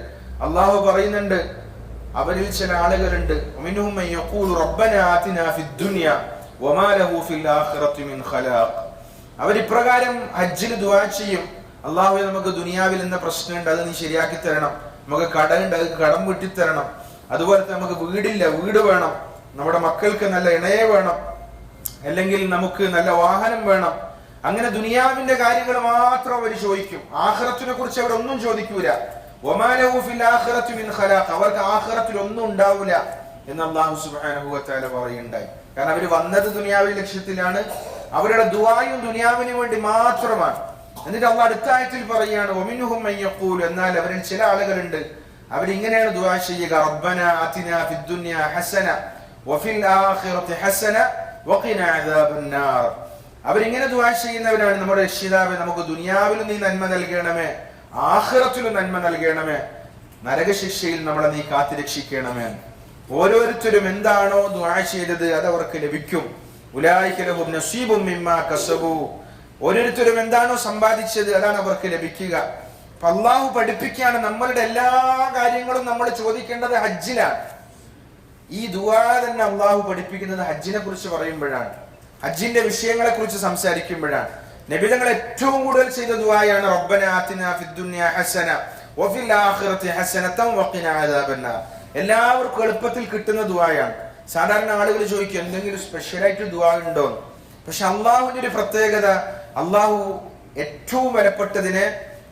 അള്ളാഹു പറയുന്നുണ്ട്, അവരിൽ ചില ആളുകളുണ്ട്, മിൻഹും മൻ യഖൂലു റബ്ബനാ ആതിനാ ഫിദ്ദുനിയ വമാ ലഹു ഫിൽ ആഖിറതി മിൻ ഖലാഖ്. അവർ ഇപ്രകാരം ഹജ്ജിൽ ദുആ ചെയ്യും, അള്ളാഹുവേ നമുക്ക് ദുനിയാവിൽ എന്ന പ്രശ്നമുണ്ട്, അത് നീ ശരിയാക്കി തരണം. നമുക്ക് കടമുണ്ട്, അത് കടം വീട്ടിത്തരണം. അതുപോലെ നമുക്ക് വീടില്ല, വീട് വേണം. നമ്മുടെ മക്കൾക്ക് നല്ല ഇണയെ വേണം, അല്ലെങ്കിൽ നമുക്ക് നല്ല വാഹനം വേണം. അങ്ങനെ ദുനിയാവിന്റെ കാര്യങ്ങൾ മാത്രം അവർ ചോദിക്കും. ആഖിറത്തിനെ കുറിച്ച് അവർ ഒന്നും ചോദിക്കൂല. വമാ ലഹു ഫിൽ ആഖിറതി മിൻ ഖലാഖ്, അവർക്ക് ആഖിറത്തിൽ ഒന്നും ഉണ്ടാവില്ല എന്ന് അല്ലാഹു സുബ്ഹാനഹു വ തആല പറയുണ്ടായി. കാരണം അവർ വന്നത് ദുനിയാവിന്റെ ലക്ഷ്യത്തിലാണ്. അവരുടെ ദുആയും ദുനിയാവിന് വേണ്ടി മാത്രമാണ്. എന്നിട്ട് അല്ലാഹു അടുത്ത ആയത്തിൽ പറയുകയാണ്, വമിൻഹും മൻ യഖൂൽ, എന്നാൽ അവരിൽ ചില ആളുകളുണ്ട്, അവരിങ്ങനെയാണ് ദുആ ചെയ്യുക, റബ്ബനാ ആതിനാ ഫിദ്ദുനിയ ഹസന വഫിൽ ആഖിറതി ഹസന വഖിനാ അദാബന്നാർ. അവരിങ്ങനെ ദുആ ചെയ്യുന്നവരാണ്, നമ്മുടെ രക്ഷിതാവേ നമുക്ക് ദുനിയാവിലും നീ നന്മ നൽകണമേ, ആഖിറത്തിലും നന്മ നൽകണമേ, നരകശിക്ഷയിൽ നമ്മളെ നീ കാത്തുരക്ഷിക്കണമേ. ഓരോരുത്തരും എന്താണോ ദുആ ചെയ്തത് അത് അവർക്ക് ലഭിക്കും. ഉലൈക ലഹും നസീബും മിമ്മാ കസബു, ഓരോരുത്തരും എന്താണോ സമ്പാദിച്ചത് അതാണ് അവർക്ക് ലഭിക്കുക. അപ്പൊ അള്ളാഹു പഠിപ്പിക്കുകയാണ്, നമ്മളുടെ എല്ലാ കാര്യങ്ങളും നമ്മൾ ചോദിക്കേണ്ടത് ഹജ്ജിലാണ്. ഈ ദുആ തന്നെ അള്ളാഹു പഠിപ്പിക്കുന്നത് ഹജ്ജിനെ കുറിച്ച് പറയുമ്പോഴാണ്, ഹജ്ജിന്റെ വിഷയങ്ങളെ കുറിച്ച് സംസാരിക്കുമ്പോഴാണ്. നബിതങ്ങൾ ഏറ്റവും കൂടുതൽ ചെയ്ത ദുആയാണ് റബ്ബനാ ആതിനാ ഫിദ്ദുനിയ ഹസന വഫിൽ ആഖിറതി ഹസനതൻ വഖിനാ അദാബന്നാർ. എല്ലാവർക്കും എളുപ്പത്തിൽ കിട്ടുന്ന ദുആയാണ്. സാധാരണ ആളുകൾ ചോദിക്കും എന്തെങ്കിലും സ്പെഷ്യലായിട്ട് ദുആ ഉണ്ടോ? പക്ഷെ അള്ളാഹുവിന്റെ ഒരു പ്രത്യേകത, അള്ളാഹു ഏറ്റവും വിലപ്പെട്ടതിനെ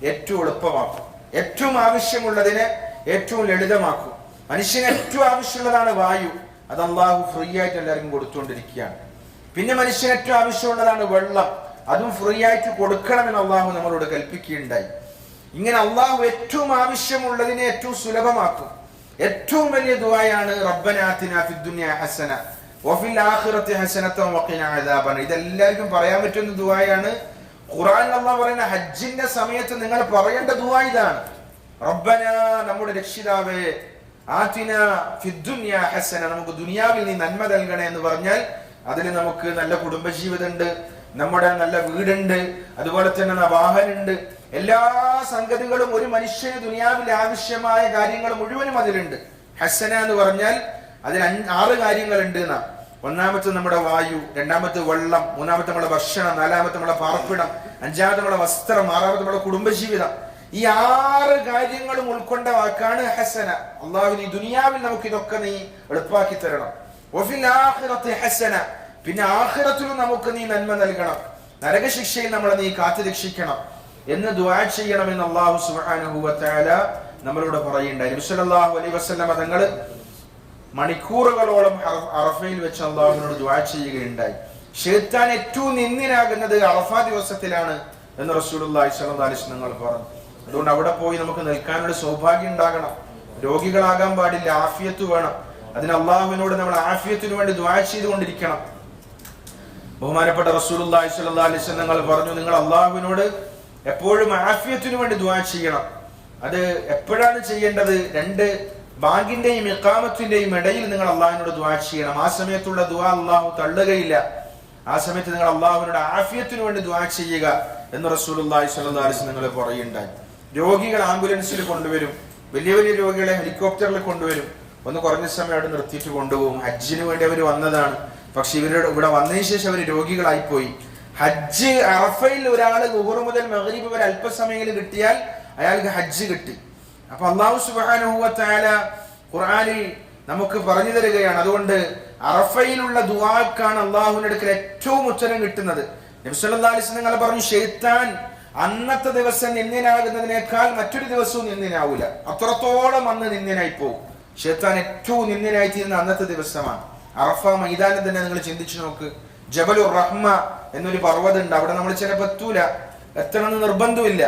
ഏറ്റവും എളുപ്പമാക്കും, ഏറ്റവും ആവശ്യമുള്ളതിനെ ഏറ്റവും ലളിതമാക്കും. മനുഷ്യന് ഏറ്റവും ആവശ്യമുള്ളതാണ് വായു, അത് അള്ളാഹു ഫ്രീ ആയിട്ട് എല്ലാവർക്കും കൊടുത്തുകൊണ്ടിരിക്കുകയാണ്. പിന്നെ മനുഷ്യന് ഏറ്റവും ആവശ്യമുള്ളതാണ് വെള്ളം, അതും ഫ്രീ ആയിട്ട് കൊടുക്കണമെന്ന് അള്ളാഹു നമ്മളോട് കൽപ്പിക്കുകയുണ്ടായി. ഇങ്ങനെ അള്ളാഹു ഏറ്റവും ആവശ്യമുള്ളതിനെ ഏറ്റവും സുലഭമാക്കും. ഏറ്റവും വലിയ ദുആയാണ് റബ്ബനാ ആതിനാ ഫിദ്ദുനിയ ഹസന വഫിൽ ആഖിറതി ഹസനതൻ വഖിനാ അദാബന്നാർ. ഇതെല്ലാവർക്കും പറയാൻ പറ്റുന്ന ദുആയാണ്. ഖുർആനിൽ അല്ലാഹു പറയുന്ന ഹജ്ജിന്റെ സമയത്ത് നിങ്ങൾ പറയേണ്ട ദുആ ഇതാണ്, റബ്ബനാ, നമ്മുടെ രക്ഷിതാവേ, ആതിന ഫിദ്ദുനിയ ഹസന, നമുക്ക് ദുനിയാവിൽ നീ നന്മ നൽകണേ എന്ന് പറഞ്ഞാൽ അതിൽ നമുക്ക് നല്ല കുടുംബജീവിതമുണ്ട്, നമ്മുടെ നല്ല വീടുണ്ട്, അതുപോലെ തന്നെ വാഹനമുണ്ട്, എല്ലാ സംഗതികളും ഒരു മനുഷ്യന് ദുനിയാവിൽ ആവശ്യമായ കാര്യങ്ങൾ മുഴുവനും അതിലുണ്ട്. ഹസന എന്ന് പറഞ്ഞാൽ അതിൽ 6 കാര്യങ്ങളുണ്ട് എന്നാ. ഒന്നാമത്തെ നമ്മുടെ വായു, രണ്ടാമത്തെ വെള്ളം, മൂന്നാമത്തെ നമ്മുടെ ഭക്ഷണം, നാലാമത്തെ നമ്മുടെ പാർപ്പിടം, അഞ്ചാമത്തെ നമ്മുടെ വസ്ത്രം, ആറാമത്തെ നമ്മുടെ കുടുംബജീവിതം. ഈ 6 കാര്യങ്ങളും ഉൾക്കൊണ്ട വാക്കാണ് ഹസന. അള്ളാഹു നീ ദുനിയാവിൽ നമുക്ക് ഇതൊക്കെ നീ എളുപ്പാക്കി തരണം. വഫിൽ ആഖിറത്തി ഹസന, പിന്നെ ആഖിറത്തിലും നമുക്ക് നീ നന്മ നൽകണം, നരകശിക്ഷയിൽ നമ്മളെ നീ കാത്തു രക്ഷിക്കണം എന്ന് ദുആ ചെയ്യണമെന്ന് അള്ളാഹു സുബ്ഹാനഹു വ തആല നമ്മളോട് പറയുണ്ടായി. നബി സല്ലല്ലാഹു അലൈഹി വസല്ലം തങ്ങൾ മണിക്കൂറുകളോളം അറഫയിൽ വെച്ച് അള്ളാഹുവിനോട് ദുആ ചെയ്യുകയുണ്ടായി. ശൈത്താൻ ഏറ്റവും നിന്ദിനാകുന്നത് അറഫാ ദിവസത്തിലാണ് എന്ന് റസൂലുള്ളാഹി സ്വല്ലല്ലാഹു അലൈഹി വസല്ലം പറഞ്ഞു. അതുകൊണ്ട് അവിടെ പോയി നമുക്ക് നിൽക്കാനുള്ള സൗഭാഗ്യം ഉണ്ടാകണം. രോഗികളാകാൻ പാടില്ല, ആഫിയത്ത് വേണം. അതിന് അള്ളാഹുവിനോട് നമ്മൾ ആഫിയത്തിന് വേണ്ടി ദുആ ചെയ്തുകൊണ്ടിരിക്കണം. ബഹുമാനപ്പെട്ട റസൂലുള്ളാഹി സ്വല്ലല്ലാഹു അലൈഹി വസല്ലം പറഞ്ഞു, നിങ്ങൾ അള്ളാഹുവിനോട് എപ്പോഴും ആഫിയത്തിന് വേണ്ടി ദുആ ചെയ്യണം. അത് എപ്പോഴാണ് ചെയ്യേണ്ടത്? 2 ബാങ്കിന്റെയും ഇഖാമത്തിന്റെയും ഇടയിൽ നിങ്ങൾ അള്ളാഹുവിനോട് ദുആ ചെയ്യണം. ആ സമയത്തുള്ള ദുആ അള്ളാഹു തള്ളുകയില്ല. ആ സമയത്ത് നിങ്ങൾ അള്ളാഹുവിനോട് ആഫിയത്തിന് വേണ്ടി ദുആ ചെയ്യുക എന്ന് റസൂലുള്ളാഹി സ്വല്ലല്ലാഹു അലൈഹി വസല്ലം പറയുണ്ടായി. രോഗികൾ ആംബുലൻസിൽ കൊണ്ടുവരും, വലിയ വലിയ രോഗികളെ ഹെലികോപ്റ്ററിൽ കൊണ്ടുവരും, ഒന്ന് കുറഞ്ഞ സമയം അവിടെ നിർത്തിയിട്ട് കൊണ്ടുപോകും. ഹജ്ജിന് വേണ്ടി അവർ വന്നതാണ്, പക്ഷെ ഇവിടെ വന്നതിന് ശേഷം അവർ രോഗികളായിപ്പോയി. ഹജ്ജ് അറഫയിൽ ഒരാൾ ളുഹർ മുതൽ മഗ്രിബ് വരെ അല്പസമയം കിട്ടിയാൽ അയാൾക്ക് ഹജ്ജ് കിട്ടി. അപ്പൊ അല്ലാഹു സുബ്ഹാനഹു വ തആല ഖുർആനിൽ നമുക്ക് പറഞ്ഞു തരികയാണ്. അതുകൊണ്ട് അറഫയിലുള്ള ദുആക്കാണ് അല്ലാഹുവിന്റെ അടുക്കൽ ഏറ്റവും ഉത്തരം കിട്ടുന്നത്. നബി സല്ലല്ലാഹു അലൈഹി വസല്ലം പറഞ്ഞു, ശൈത്താൻ അന്നത്തെ ദിവസം നിന്ദിനാകുന്നതിനേക്കാൾ മറ്റൊരു ദിവസവും നിന്ദിനാവൂല. അത്രത്തോളം അന്ന് നിന്ദിനായി പോകും. ശൈത്താൻ ഏറ്റവും നിന്ദിനായി തീരുന്ന അന്നത്തെ ദിവസമാണ്. അറഫ മൈതാനം തന്നെ നിങ്ങൾ ചിന്തിച്ചു നോക്ക്. ജബലുർ റഹ്മ എന്നൊരു പർവ്വതമുണ്ട്. അവിടെ നമ്മൾ ചിലപ്പോൾ എത്തൂല, എത്തണമെന്ന് നിർബന്ധമില്ല.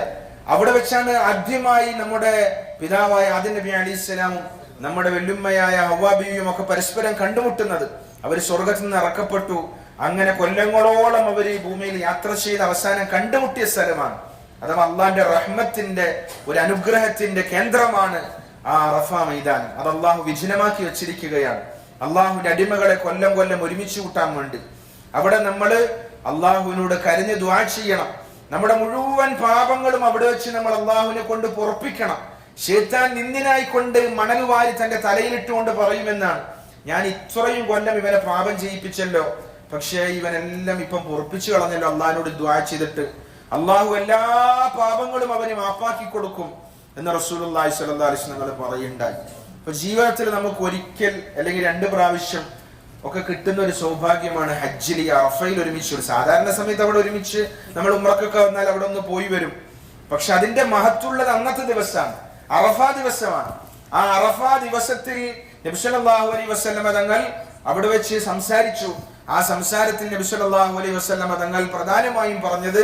അവിടെ വെച്ചാണ് ആദ്യമായി നമ്മുടെ പിതാവായ ആദം നബി അലൈഹിസ്സലാമും നമ്മുടെ വെല്ലുമ്മയായ ഹവ്വാ ബീവിയും ഒക്കെ പരസ്പരം കണ്ടുമുട്ടുന്നത്. അവർ സ്വർഗത്തിൽ നിന്ന് ഇറക്കപ്പെട്ടു. അങ്ങനെ കൊല്ലങ്ങളോളം അവർ ഈ ഭൂമിയിൽ യാത്ര ചെയ്ത് അവസാനം കണ്ടുമുട്ടിയ സ്ഥലമാണ്. അഥവാ അള്ളാന്റെ റഹ്മത്തിന്റെ ഒരു അനുഗ്രഹത്തിന്റെ കേന്ദ്രമാണ് ആ അറഫ മൈതാനം. അത് അള്ളാഹു വിജനമാക്കി വെച്ചിരിക്കുകയാണ്. അള്ളാഹുവിന്റെ അടിമകളെ കൊല്ലം കൊല്ലം ഒരുമിച്ച് കൂട്ടാൻ വേണ്ടി അവിടെ നമ്മൾ അള്ളാഹുവിനോട് കരഞ്ഞ് ദുആ ചെയ്യണം. നമ്മുടെ മുഴുവൻ പാപങ്ങളും അവിടെ വെച്ച് നമ്മൾ അള്ളാഹുവിനെ കൊണ്ട് പൊറപ്പിക്കണം. ശൈത്താൻ നിന്ദിനായിക്കൊണ്ട് മണൽ വാരി തന്റെ തലയിലിട്ടുകൊണ്ട് പറയുമെന്നാണ്, ഞാൻ ഇത്രയും കൊല്ലം ഇവനെ പാപം ചെയ്യിപ്പിച്ചല്ലോ, പക്ഷേ ഇവനെല്ലാം ഇപ്പം പൊറപ്പിച്ചു കളഞ്ഞല്ലോ അള്ളാഹിനോട് ദുആ ചെയ്തിട്ട്. അള്ളാഹു എല്ലാ പാപങ്ങളും അവന് മാപ്പാക്കി കൊടുക്കും എന്ന് റസൂലുള്ളാഹി സ്വല്ലല്ലാഹു അലൈഹി വസല്ലം പറയുണ്ടായി. അപ്പൊ ജീവിതത്തിൽ നമുക്ക് ഒരിക്കൽ അല്ലെങ്കിൽ 2 പ്രാവശ്യം ഒക്കെ കിട്ടുന്ന ഒരു സൗഭാഗ്യമാണ് ഹജ്ജിൽ, അറഫയിൽ ഒരുമിച്ച്. ഒരു സാധാരണ സമയത്ത് അവിടെ ഒരുമിച്ച് നമ്മൾ ഉംറക്കൊക്കെ വന്നാൽ അവിടെ ഒന്ന് പോയി വരും. പക്ഷെ അതിന്റെ മഹത്വമുള്ളത് അന്നത്തെ ദിവസമാണ്, അറഫ ദിവസമാണ്. ആ അറഫ ദിവസത്തിൽ നബി സല്ലല്ലാഹു അലൈഹി വസല്ലം തങ്ങൾ അവിടെ വെച്ച് സംസാരിച്ചു. ആ സംസാരത്തിൽ നബി സല്ലല്ലാഹു അലൈഹി വസല്ലം തങ്ങൾ പ്രധാനമായും പറഞ്ഞത്,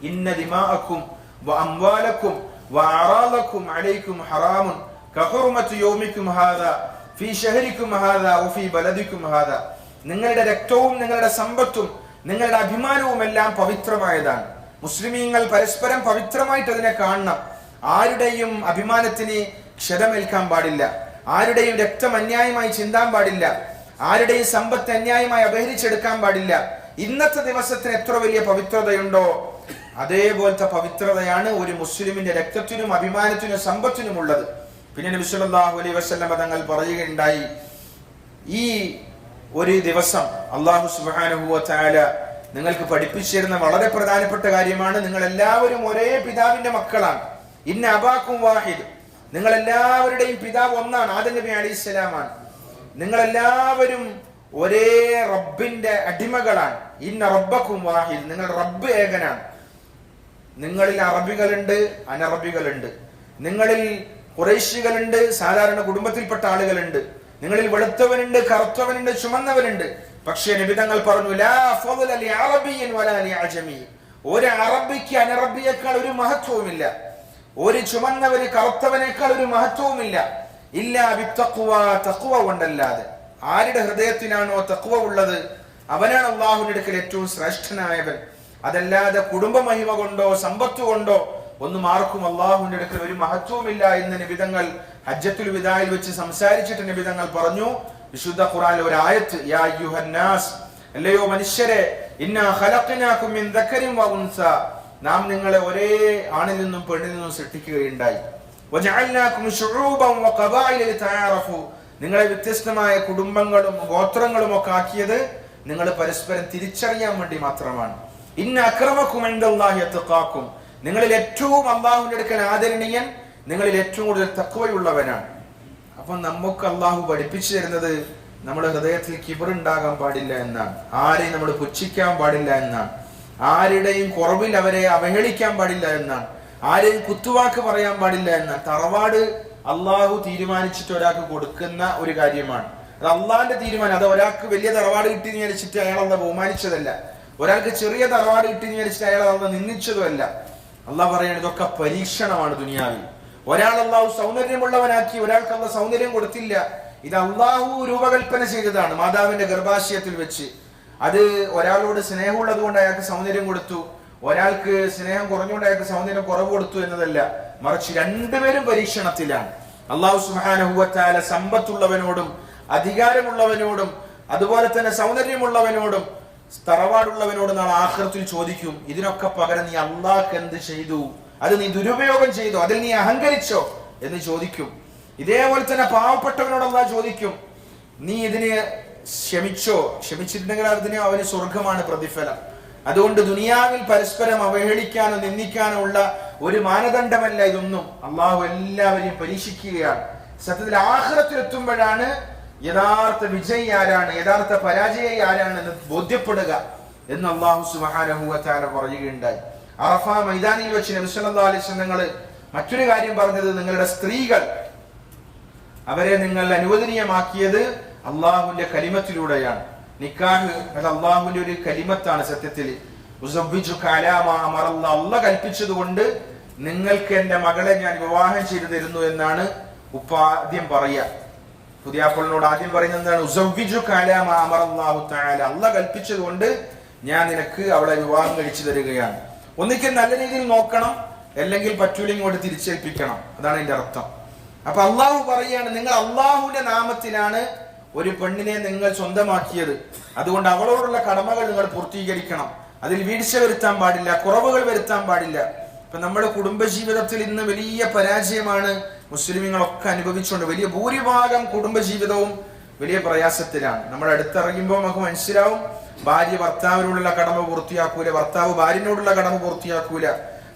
ഇന്ന ദിമാഅക്കും വ അംവാലക്കും വ അറാദക്കും അലൈക്കും ഹറാമുൻ കഹുർമത്തു യൗമിക്കും ഹാദാ ഫീ ഷഹരിക്കും ഹാദാ വഫീ ബലദിക്കും ഹാദാ. നിങ്ങളുടെ രക്തവും നിങ്ങളുടെ സമ്പത്തും നിങ്ങളുടെ അഭിമാനവും എല്ലാം പവിത്രമായതാണ്. മുസ്ലിമീങ്ങൾ പരസ്പരം പവിത്രമായിട്ട് അതിനെ കാണണം. ആരുടെയും അഭിമാനത്തിന് ക്ഷതമേൽക്കാൻ പാടില്ല, ആരുടെയും രക്തം അന്യായമായി ചിന്താൻ പാടില്ല, ആരുടെയും സമ്പത്ത് അന്യായമായി അപഹരിച്ചെടുക്കാൻ പാടില്ല. ഇന്നത്തെ ദിവസത്തിന് എത്ര വലിയ പവിത്രതയുണ്ടോ അതേപോലത്തെ പവിത്രതയാണ് ഒരു മുസ്ലിമിന്റെ രക്തത്തിനും അഭിമാനത്തിനും സമ്പത്തിനും ഉള്ളത്. പിന്നെ നബി സല്ലല്ലാഹു അലൈഹി വസല്ലം തങ്ങൾ പറയുകയുണ്ടായി, ഈ ഒരു ദിവസം അല്ലാഹു സുബ്ഹാനഹു വ തആല നിങ്ങൾക്ക് പഠിപ്പിച്ചിരുന്ന വളരെ പ്രധാനപ്പെട്ട കാര്യമാണ്. നിങ്ങൾ എല്ലാവരും ഒരേ പിതാവിന്റെ മക്കളാണ്. ഇന്ന അബാക്കും വാഹിദ്, നിങ്ങൾ എല്ലാവരുടെയും പിതാവ് ഒന്നാണ്, ആദം നബി അലൈഹിസ്സലാമാണ്. നിങ്ങൾ എല്ലാവരും ഒരേ റബ്ബിന്റെ അടിമകളാണ്. ഇന്ന റബ്ബക്കും വാഹിദ്, നിങ്ങൾ റബ്ബ് ഏകനാണ്. നിങ്ങളിൽ അറബികളുണ്ട്, അനറബികളുണ്ട്. നിങ്ങളിൽ ഖുറൈശികളുണ്ട്, സാധാരണ കുടുംബത്തിൽപ്പെട്ട ആളുകളുണ്ട്. നിങ്ങളിൽ വെളുത്തവനുണ്ട്, കറുത്തവനുണ്ട്, ചുമന്നവനുണ്ട്. പക്ഷേ നബി തങ്ങൾ പറഞ്ഞു, ലാ ഫളല ലി അറബിയ്യിൻ വലാ ലി അജമി. ഒരു അറബിക്ക് അനറബിയേക്കാൾ ഒരു മഹത്വവുമില്ല, ഒരു ചുമന്നവന് കറുത്തവനേക്കാൾ ഒരു മഹത്വവുമില്ല. ഇല്ലാ ബിത്തഖ്വ, തഖ്വ കൊണ്ടല്ലാതെ. ആരുടെ ഹൃദയത്തിനാണോ തഖ്വ ഉള്ളത് അവനാണ് അല്ലാഹുവിന്റെ അടുക്കൽ ഏറ്റവും ശ്രേഷ്ഠനായവൻ. അതല്ലാതെ കുടുംബ മഹിമ കൊണ്ടോ സമ്പത്ത് കൊണ്ടോ ഒന്നും ആർക്കും അള്ളാഹുവിന്റെ അടുക്കൽ ഒരു മഹത്വമില്ല എന്ന് നബിതങ്ങൾ ഹജ്ജത്തുൽ വിദായിൽ വെച്ച് സംസാരിച്ചിട്ട് നബിതങ്ങൾ പറഞ്ഞു. വിശുദ്ധ ഖുർആനിലെ ഒരു ആയത്ത്, യാ അയ്യുഹന്നാസ്, അല്ലയോ മനുഷ്യരെ, ഇന്നാ ഖലഖനാകും മിൻ ദക്കരിൻ വ ഉൻസ, നാം നിങ്ങളെ ഒരേ ആണിൽ നിന്നും പെണ്ണിൽ നിന്നും സൃഷ്ടിക്കുകയുണ്ടായി. വജഅൽനാകും ശുഊബൻ വ ഖബായില ലിതആറഫു, നിങ്ങളെ വ്യത്യസ്തമായ കുടുംബങ്ങളും ഗോത്രങ്ങളും ഒക്കെ ആക്കിയത് നിങ്ങൾ പരസ്പരം തിരിച്ചറിയാൻ വേണ്ടി മാത്രമാണ്. ഇന്ന അക്രമക്കും ഇൻദല്ലാഹി അത്ഖാക്കും, നിങ്ങളിൽ ഏറ്റവും അല്ലാഹുവിന്റെ അടുക്കൽ ആദരണീയൻ നിങ്ങളിൽ ഏറ്റവും കൂടുതൽ തഖ്വയുള്ളവനാണ്. അപ്പൊ നമുക്ക് അല്ലാഹു പഠിപ്പിച്ചു തരുന്നത് നമ്മുടെ ഹൃദയത്തിൽ കിബർ ഉണ്ടാകാൻ പാടില്ല എന്നാണ്. ആരെയും നമ്മൾ പുച്ഛിക്കാൻ പാടില്ല എന്നാണ്. ആരുടെയും കുറവിൽ അവരെ അവഹേളിക്കാൻ പാടില്ല എന്നാണ്. ആരെയും കുത്തുവാക്ക് പറയാൻ പാടില്ല എന്നാണ്. തറവാട് അള്ളാഹു തീരുമാനിച്ചിട്ട് ഒരാൾക്ക് കൊടുക്കുന്ന ഒരു കാര്യമാണ്. അത് അള്ളാഹിന്റെ തീരുമാനം. അത് ഒരാൾക്ക് വലിയ തറവാട് കിട്ടി വിചാരിച്ചിട്ട് അയാൾ അള്ള ബഹുമാനിച്ചതല്ല. ഒരാൾക്ക് ചെറിയ തറവാട് കിട്ടി വിചാരിച്ചിട്ട് അയാൾ അള്ള നിന്ദിച്ചതുമല്ല. അള്ളാഹ് പറയാണ് ഇതൊക്കെ പരീക്ഷണമാണ് ദുനിയാവിൽ. ഒരാൾ അള്ളാഹു സൗന്ദര്യമുള്ളവനാക്കി, ഒരാൾക്ക് അള്ള സൗന്ദര്യം കൊടുത്തില്ല. ഇത് അള്ളാഹു രൂപകൽപ്പന ചെയ്തതാണ് മാതാവിന്റെ ഗർഭാശയത്തിൽ വെച്ച്. അത് ഒരാളോട് സ്നേഹമുള്ളത് കൊണ്ട് അയാൾക്ക് സൗന്ദര്യം കൊടുത്തു, ഒരാൾക്ക് സ്നേഹം കുറഞ്ഞുകൊണ്ട് അയാൾക്ക് സൗന്ദര്യം കുറവ് കൊടുത്തു എന്നതല്ല, മറിച്ച് രണ്ടുപേരും പരീക്ഷണത്തിലാണ്. അള്ളാഹു സുബ്ഹാനഹു വ തആല സമ്പത്തുള്ളവനോടും അധികാരമുള്ളവനോടും അതുപോലെ തന്നെ സൗന്ദര്യമുള്ളവനോടും തറവാടുള്ളവനോടും നാളെ ആഖിറത്തിൽ ചോദിക്കും, ഇതിനൊക്കെ പകരം നീ അള്ളാഹ്ക്ക് എന്ത് ചെയ്തു? അത് നീ ദുരുപയോഗം ചെയ്തോ? അതിൽ നീ അഹങ്കരിച്ചോ എന്ന് ചോദിക്കും. ഇതേപോലെ തന്നെ പാവപ്പെട്ടവനോട് അള്ളാഹ് ചോദിക്കും, നീ ഇതിന് ക്ഷമിച്ചോ? ക്ഷമിച്ചിട്ടുണ്ടെങ്കിൽ അതിന് അവന് സ്വർഗമാണ് പ്രതിഫലം. അതുകൊണ്ട് ദുനിയാവിൽ പരസ്പരം അവഹേളിക്കാനോ നിന്ദിക്കാനോ ഉള്ള ഒരു മാനദണ്ഡമല്ല ഇതൊന്നും. അള്ളാഹു എല്ലാവരെയും പരീക്ഷിക്കുകയാണ്. സത്യത്തിൽ ആഖിറത്തിലെത്തുമ്പോഴാണ് യഥാർത്ഥ വിജയി ആരാണ്, യഥാർത്ഥ പരാജയി ആരാണ് എന്ന് ബോധ്യപ്പെടുക എന്ന് അള്ളാഹു സുബ്ഹാനഹു വ തആല പറയുകയുണ്ടായി. അറഫ മൈതാനിയിൽ വെച്ച് നബി സല്ലല്ലാഹു അലൈഹി വസല്ലം മറ്റൊരു കാര്യം പറഞ്ഞത്, നിങ്ങളുടെ സ്ത്രീകൾ അവരെ നിങ്ങൾ അനുവദനീയമാക്കിയത് അള്ളാഹുവിന്റെ കലിമത്തിലൂടെയാണ്. നിക്കാഹ് അത് അള്ളാഹുവിന്റെ ഒരു കലിമത്താണ്. സത്യത്തിൽ അള്ളാഹ് കൽപ്പിച്ചത് കൊണ്ട് നിങ്ങൾക്ക് എന്റെ മകളെ ഞാൻ വിവാഹം ചെയ്തു തരുന്നു എന്നാണ് ഉപ്പ ആദ്യം പറയുക. പുതിയാപ്പളിനോട് ആദ്യം പറയുന്നത് എന്താണ്? അള്ളാഹ് കൽപ്പിച്ചത് കൊണ്ട് ഞാൻ നിനക്ക് അവളെ വിവാഹം കഴിച്ചു തരികയാണ്. ഒന്നിക്കൽ നല്ല രീതിയിൽ നോക്കണം, അല്ലെങ്കിൽ പറ്റൂലെങ്കിൽ ഇങ്ങോട്ട് തിരിച്ചേൽപ്പിക്കണം. അതാണ് അതിന്റെ അർത്ഥം. അപ്പൊ അള്ളാഹു പറയാണ്, നിങ്ങൾ അള്ളാഹുവിന്റെ നാമത്തിലാണ് ഒരു പെണ്ണിനെ നിങ്ങൾ സ്വന്തമാക്കിയത്. അതുകൊണ്ട് അവളോടുള്ള കടമകൾ നിങ്ങൾ പൂർത്തീകരിക്കണം. അതിൽ വീഴ്ച വരുത്താൻ പാടില്ല, കുറവുകൾ വരുത്താൻ പാടില്ല. ഇപ്പൊ നമ്മുടെ കുടുംബജീവിതത്തിൽ ഇന്ന് വലിയ പരാജയമാണ് മുസ്ലിമീങ്ങളൊക്കെ അനുഭവിച്ചുകൊണ്ട്. വലിയ ഭൂരിഭാഗം കുടുംബജീവിതവും വലിയ പ്രയാസത്തിലാണ്. നമ്മൾ അടുത്തിറങ്ങുമ്പോൾ നമുക്ക് മനസ്സിലാവും, ഭാര്യ ഭർത്താവിനോടുള്ള കടമ പൂർത്തിയാക്കൂല, ഭർത്താവ് ഭാര്യനോടുള്ള കടമ പൂർത്തിയാക്കൂല.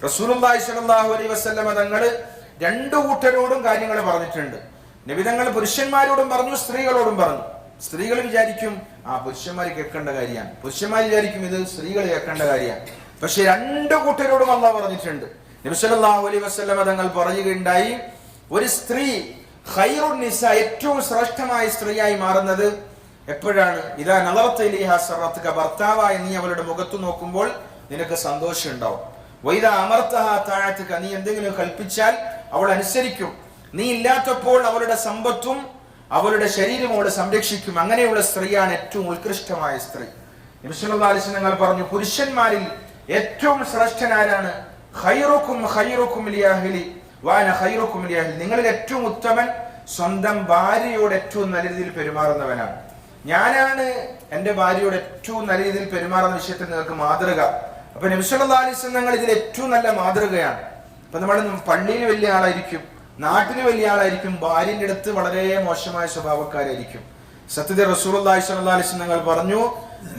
റസൂലുള്ളാഹി സ്വല്ലല്ലാഹു അലൈഹി വസല്ലം തങ്ങള് രണ്ടു കൂട്ടരോടും കാര്യങ്ങൾ പറഞ്ഞിട്ടുണ്ട്. നബിതങ്ങൾ പുരുഷന്മാരോടും പറഞ്ഞു, സ്ത്രീകളോടും പറഞ്ഞു. സ്ത്രീകൾ വിചാരിക്കും പുരുഷന്മാർ കേൾക്കേണ്ട കാര്യമാണ്, പുരുഷന്മാർ വിചാരിക്കും ഇത് സ്ത്രീകൾ കേൾക്കേണ്ട കാര്യമാണ്. പക്ഷെ രണ്ടു കൂട്ടരോടും അല്ലാഹു പറഞ്ഞിട്ടുണ്ട്. നബി സല്ലല്ലാഹു അലൈഹി വസല്ലം തങ്ങൾ പറയുകയുണ്ടായി, ഒരു സ്ത്രീ ഖൈറുൻ നിസ, ഏറ്റവും ശ്രേഷ്ഠമായ സ്ത്രീയായി മാറുന്നത് എപ്പോഴാണ്? ഇദാ നളറത ഇലൈഹാ സറത്തുക, ഭർത്താവായ നീ അവളുടെ മുഖത്ത് നോക്കുമ്പോൾ നിനക്ക് സന്തോഷം ഉണ്ടാവും. വൈദാ അമർതഹാ തഅതുക, നീ എന്തെങ്കിലും കൽപ്പിച്ചാൽ അവൾ അനുസരിക്കും. നീ ഇല്ലാത്തപ്പോൾ അവളുടെ സമ്പത്തും അവളുടെ ശരീരം അവളെ സംരക്ഷിക്കും. അങ്ങനെയുള്ള സ്ത്രീയാണ് ഏറ്റവും ഉത്കൃഷ്ടമായ സ്ത്രീ. നബി സല്ലല്ലാഹു അലൈഹി വസല്ലം പറഞ്ഞു, പുരുഷന്മാരിൽ ഏറ്റവും ശ്രേഷ്ഠനാരാണ്? ഖൈറുക്കും ഖൈറുക്കും ലിഅഹ്ലി വഅന ഖൈറുക്കും ലിഅഹ്ലി, നിങ്ങളിൽ ഏറ്റവും ഉത്തമൻ സ്വന്തം ഭാര്യയോട് ഏറ്റവും നല്ല രീതിയിൽ പെരുമാറുന്നവനാണ്. ഞാനാണ് എന്റെ ഭാര്യയോട് ഏറ്റവും നല്ല രീതിയിൽ പെരുമാറുന്ന വിഷയത്തിൽ നിങ്ങൾക്ക് മാതൃക. അപ്പൊ നബി സല്ലല്ലാഹു അലൈഹി വസല്ലം ഇതിൽ ഏറ്റവും നല്ല മാതൃകയാണ്. അപ്പൊ നമ്മൾ പള്ളിയിൽ വലിയ ആളായിരിക്കും, നാട്ടിൽ വലിയ ആളായിരിക്കും, ഭാര്യന്റെ അടുത്ത് വളരെ മോശമായ സ്വഭാവക്കാരായിരിക്കും. സത്യത്തിൽ റസൂലുള്ളാഹി സ്വല്ലല്ലാഹു അലൈഹി വസല്ലം പറഞ്ഞു,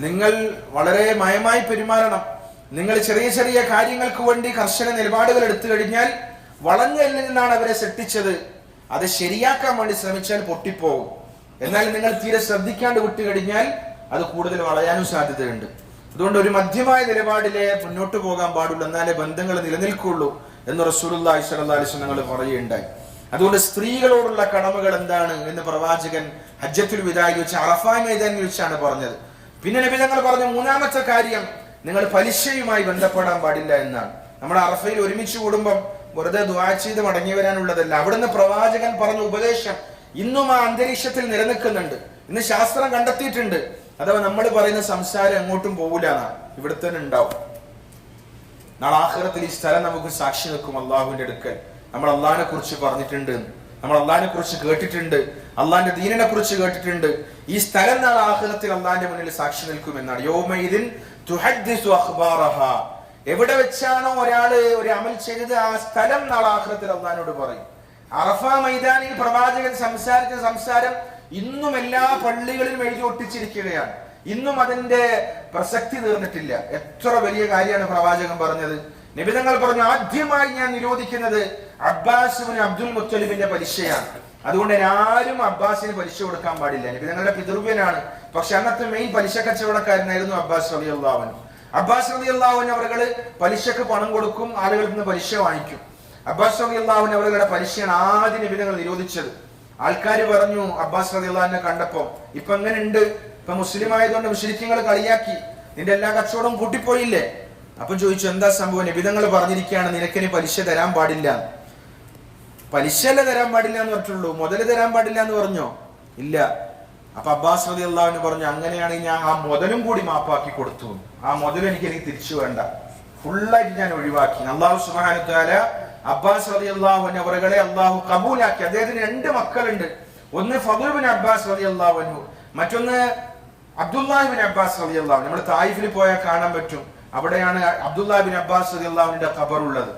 നിങ്ങൾ വളരെ മയമായി പെരുമാറണം. നിങ്ങൾ ചെറിയ ചെറിയ കാര്യങ്ങൾക്ക് വേണ്ടി കർശന നിലപാടുകൾ എടുത്തു കഴിഞ്ഞാൽ, വളഞ്ഞെല്ലിൽ നിന്നാണ് അവരെ സൃഷ്ടിച്ചത്, അത് ശരിയാക്കാൻ വേണ്ടി ശ്രമിച്ചാൽ പൊട്ടിപ്പോകും. എന്നാൽ നിങ്ങൾ തീരെ ശ്രദ്ധിക്കാണ്ട് വിട്ടു കഴിഞ്ഞാൽ അത് കൂടുതൽ വളയാനും സാധ്യതയുണ്ട്. അതുകൊണ്ട് ഒരു മധ്യമായ നിലപാടിലെ മുന്നോട്ട് പോകാൻ പാടുള്ളൂ, എന്നാലേ ബന്ധങ്ങൾ നിലനിൽക്കുള്ളൂ എന്ന് റസൂലുള്ളാഹി സ്വല്ലല്ലാഹു അലൈഹി വസല്ലം പറയുകയുണ്ടായി. അതുകൊണ്ട് സ്ത്രീകളോടുള്ള കടമകൾ എന്താണ് എന്ന് പ്രവാചകൻ ഹജ്ജത്തുൽ വിദായിൽ വെച്ച് അറഫ മൈതാനിൽ വെച്ചാണ് പറഞ്ഞത്. പിന്നെ നബി തങ്ങൾ പറഞ്ഞ മൂന്നാമത്തെ കാര്യം, നിങ്ങൾ പലിശയുമായി ബന്ധപ്പെടാൻ പാടില്ല എന്നാണ്. നമ്മുടെ അറഫയിൽ ഒരുമിച്ച് കൂടുമ്പം വെറുതെ ദുആ ചെയ്ത് മടങ്ങി വരാനുള്ളതല്ല. അവിടുന്ന് പ്രവാചകൻ പറഞ്ഞ ഉപദേശം ഇന്നും ആ അന്തരീക്ഷത്തിൽ നിലനിൽക്കുന്നുണ്ട്. ഇന്ന് ശാസ്ത്രം കണ്ടെത്തിയിട്ടുണ്ട്. അഥവാ നമ്മൾ പറയുന്ന സംസാരം എങ്ങോട്ടും പോകില്ല, ഇവിടെ തന്നെ ഉണ്ടാവും. നാളെ ആഖിറത്തിൽ ഈ സ്ഥലം നമുക്ക് സാക്ഷി നിൽക്കും അള്ളാഹുവിന്റെ അടുക്കൽ. നമ്മൾ അള്ളാഹിനെ കുറിച്ച് പറഞ്ഞിട്ടുണ്ട്, നമ്മൾ അള്ളാഹിനെ കുറിച്ച് കേട്ടിട്ടുണ്ട്, അള്ളാഹിന്റെ ദീനിനെ കുറിച്ച് കേട്ടിട്ടുണ്ട്. ഈ സ്ഥലം നാളെ ആഖിറത്തിൽ അള്ളാഹിന്റെ മുന്നിൽ സാക്ഷി നിൽക്കുമെന്നാണ്. യൗമഇദിൻ തുഹദ്ദിസു അഖ്ബാറഹാ. എവിടെ വെച്ചാണോ ഒരാള് ഒരു അമൽ ചെയ്തത് ആ സ്ഥലം നാളെ ആഖിറത്തിൽ അള്ളാഹിനോട് പറയും. അറഫ മൈതാനിൽ പ്രവാചകൻ സംസാരിച്ച സംസാരം ഇന്നും എല്ലാ പള്ളികളിലും എഴുതി ഒട്ടിച്ചിരിക്കുകയാണ്. ഇന്നും അതിന്റെ പ്രസക്തി തീർന്നിട്ടില്ല. എത്ര വലിയ കാര്യമാണ് പ്രവാചകൻ പറഞ്ഞത്. നബി തങ്ങൾ പറഞ്ഞു, ആദ്യമായി ഞാൻ നിരോധിക്കുന്നത് അബ്ബാസ് ഇബ്നു അബ്ദുൽ മുത്തലിബിന്റെ പലിശയാണ്. അതുകൊണ്ട് ആരും അബ്ബാസിന് പലിശ കൊടുക്കാൻ പാടില്ല. നബി തങ്ങളുടെ പിതൃവ്യനാണ്, പക്ഷെ അന്നത്തെ മെയിൻ പലിശ കച്ചവടക്കാരനായിരുന്നു അബ്ബാസ് റളിയല്ലാഹു അൻഹു. അബ്ബാസ് റളിയല്ലാഹു അൻഹു അവர்கள் പലിശക്ക് പണം കൊടുക്കും, ആളുകളിൽ നിന്ന് പലിശ വാങ്ങിക്കും. അബ്ബാസ് റളിയല്ലാഹു അൻഹു അവരുടെ പലിശയാണ് ആദ്യം നബി തങ്ങൾ നിരോധിച്ചത്. ആൾക്കാർ പറഞ്ഞു അബ്ബാസ് റളിയല്ലാഹു അൻഹു കണ്ടപ്പോ, ഇപ്പൊ എങ്ങനെയുണ്ട്, ഇപ്പൊ മുസ്ലിം ആയതുകൊണ്ട് മുശ്രിക്കുകൾ കളിയാക്കി, നിന്റെ എല്ലാ കച്ചവടവും കൂട്ടിപ്പോയില്ലേ? അപ്പൊ ചോദിച്ചു, എന്താ സംഭവം? നബി തങ്ങൾ പറഞ്ഞിരിക്കുകയാണ്, നിനക്കിനി പലിശ തരാൻ പാടില്ല. പലിശല്ല തരാൻ പാടില്ല എന്ന് പറഞ്ഞിട്ടുള്ളൂ, മുതല് തരാൻ പാടില്ല എന്ന് പറഞ്ഞോ? ഇല്ല. അപ്പൊ അബ്ബാസ് റളിയല്ലാഹു അൻഹു പറഞ്ഞു, അങ്ങനെയാണെങ്കിൽ ഞാൻ ആ മുതലും കൂടി മാപ്പാക്കി കൊടുത്തു. ആ മുതൽ എനിക്ക് തിരിച്ചു വേണ്ട, ഫുള്ളായിട്ട് ഞാൻ ഒഴിവാക്കി. അല്ലാഹു സുബ്ഹാനഹു വ തആല അബ്ബാസ് റളിയല്ലാഹു അൻഹു അവരെ അല്ലാഹു കബൂലാക്കി. അദ്ദേഹത്തിന് 2 മക്കളുണ്ട്. ഒന്ന് ഫദ്ൽ ഇബ്നു അബ്ബാസ് റളിയല്ലാഹു അൻഹു, മറ്റൊന്ന് അബ്ദുല്ലാഹ് ഇബ്നു അബ്ബാസ് റളിയല്ലാഹു അൻഹു. നമ്മൾ തായിഫിൽ പോയാൽ കാണാൻ പറ്റും, അവിടെയാണ് അബ്ദുല്ലാഹ് ഇബ്നു അബ്ബാസ് റളിയല്ലാഹു അൻഹുവിന്റെ ഖബർ ഉള്ളത്.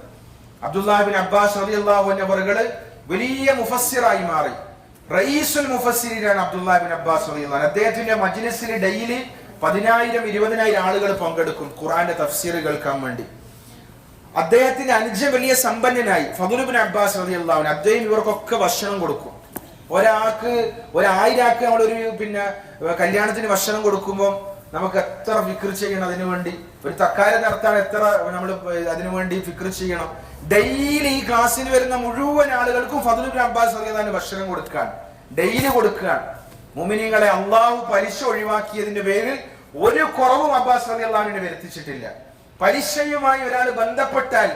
അബ്ദുല്ലാഹ് ഇബ്നു അബ്ബാസ് റളിയല്ലാഹു അൻഹു അവരെ വലിയ മുഫസ്സിറായി മാറി. റഈസുൽ മുഫസ്സിരീനാണ് അബ്ദുല്ലാഹ് ഇബ്നു അബ്ബാസ് റളിയല്ലാഹു അൻഹു. അദ്ദേഹത്തിന്റെ മജ്ലിസിൽ ഡെയിലി 10,000 20,000 ആളുകൾ പങ്കെടുക്കും ഖുർആന്റെ തഫ്സീർ കേൾക്കാൻ വേണ്ടി. അദ്ദേഹത്തിന്റെ അനുജൻ വലിയ സമ്പന്നനായി ഫദ്ൽ ഇബ്നു അബ്ബാസ് റളിയല്ലാഹു അൻഹു. അദ്ദേഹം ഇവർക്കൊക്കെ ഭക്ഷണം കൊടുക്കും. ഒരാൾക്ക് 1000 ആൾക്ക് നമ്മളൊരു കല്യാണത്തിന് ഭക്ഷണം കൊടുക്കുമ്പോൾ നമുക്ക് എത്ര ഫിക്ർ ചെയ്യണം അതിനു വേണ്ടി. ഒരു തക്കാര നടത്താൻ എത്ര നമ്മൾ അതിനു വേണ്ടി ഫിക്ർ ചെയ്യണം. ഡെയിലി ഈ ക്ലാസ്സിന് വരുന്ന മുഴുവൻ ആളുകൾക്കും ഫദ്ൽ ഇബ്നു അബ്ബാസ് റളിയല്ലാഹു അൻഹു ഭക്ഷണം കൊടുക്കാൻ, ഡെയിലി കൊടുക്കാൻ. മുഅ്മിനീങ്ങളെ, അള്ളാഹു പലിശ ഒഴിവാക്കിയതിന്റെ പേരിൽ ഒരു കുറവും അബ്ബാസ് റളിയല്ലാഹു അൻഹുവിനെ വരുത്തിച്ചിട്ടില്ല. പലിശയുമായി ഒരാൾ ബന്ധപ്പെട്ടാൽ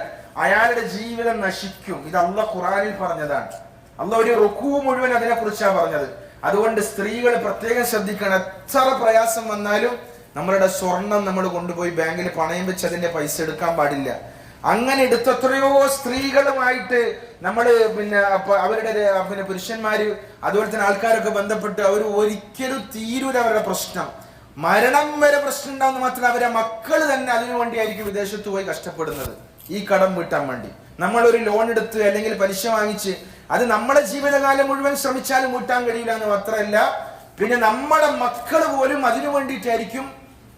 അയാളുടെ ജീവിതം നശിക്കും. ഇത് അല്ലാഹ് ഖുർആനിൽ പറഞ്ഞതാണ്. അല്ലാഹ് ഒരു റുക്കൂ മുഴുവൻ അതിനെ കുറിച്ചാണ് പറഞ്ഞത്. അതുകൊണ്ട് സ്ത്രീകൾ പ്രത്യേകം ശ്രദ്ധിക്കണം. എത്ര പ്രയാസം വന്നാലും നമ്മളുടെ സ്വർണം നമ്മൾ കൊണ്ടുപോയി ബാങ്കിൽ പണയം വെച്ച് അതിന്റെ പൈസ എടുക്കാൻ പാടില്ല. അങ്ങനെ എടുത്ത എത്രയോ സ്ത്രീകളുമായിട്ട് നമ്മൾ അവരുടെ പുരുഷന്മാര് അതുപോലെ തന്നെ ആൾക്കാരൊക്കെ ബന്ധപ്പെട്ട് അവർ ഒരിക്കലും തീരൂല അവരുടെ പ്രശ്നം. മരണം വരെ പ്രശ്നം ഉണ്ടാവുന്ന മാത്രമല്ല, അവരെ മക്കൾ തന്നെ അതിനു വേണ്ടിയായിരിക്കും വിദേശത്ത് പോയി കഷ്ടപ്പെടുന്നത്, ഈ കടം വീട്ടാൻ വേണ്ടി. നമ്മൾ ഒരു ലോൺ എടുത്ത് അല്ലെങ്കിൽ പലിശ വാങ്ങിച്ച് അത് നമ്മുടെ ജീവിതകാലം മുഴുവൻ ശ്രമിച്ചാലും വീട്ടാൻ കഴിയില്ല എന്ന് മാത്രമല്ല, പിന്നെ നമ്മുടെ മക്കൾ പോലും അതിനു വേണ്ടിയിട്ടായിരിക്കും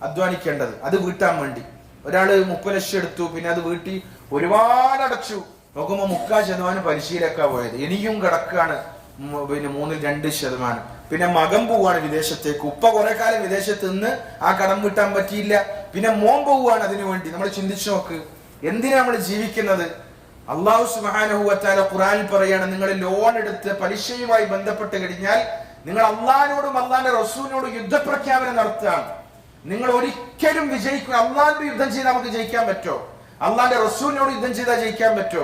അധ്വാനിക്കേണ്ടത്, അത് വീട്ടാൻ വേണ്ടി. ഒരാള് 30 ലക്ഷം എടുത്തു, പിന്നെ അത് വീട്ടി ഒരുപാട് അടച്ചു, നോക്കുമ്പോൾ 40% പലിശയിലേക്കാ പോയത്. ഇനിയും കിടക്കാണ് 3-2%. പിന്നെ മകൻ പോവാണ് വിദേശത്തേക്ക്. ഉപ്പ കുറെ കാലം വിദേശത്ത് നിന്ന് ആ കടം വീട്ടാൻ പറ്റിയില്ല, പിന്നെ മോൻ പോവുകയാണ് അതിനു വേണ്ടി. നമ്മൾ ചിന്തിച്ചു നോക്ക്, എന്തിനാ നമ്മൾ ജീവിക്കുന്നത്? അല്ലാഹു സുബ്ഹാനഹു വ തആല ഖുർആനിൽ പറയാണ്, നിങ്ങൾ ലോൺ എടുത്ത് പലിശയുമായി ബന്ധപ്പെട്ട് കഴിഞ്ഞാൽ നിങ്ങൾ അള്ളാഹിനോടും അള്ളാഹിന്റെ റസൂലിനോടും യുദ്ധപ്രഖ്യാപനം നടത്തുകയാണ്. നിങ്ങൾ ഒരിക്കലും വിജയിക്കുക. അള്ളാഹിന്റെ യുദ്ധം ചെയ്താൽ നമുക്ക് ജയിക്കാൻ പറ്റോ? അള്ളാഹിന്റെ റസൂലിനോട് യുദ്ധം ചെയ്താൽ ജയിക്കാൻ പറ്റോ?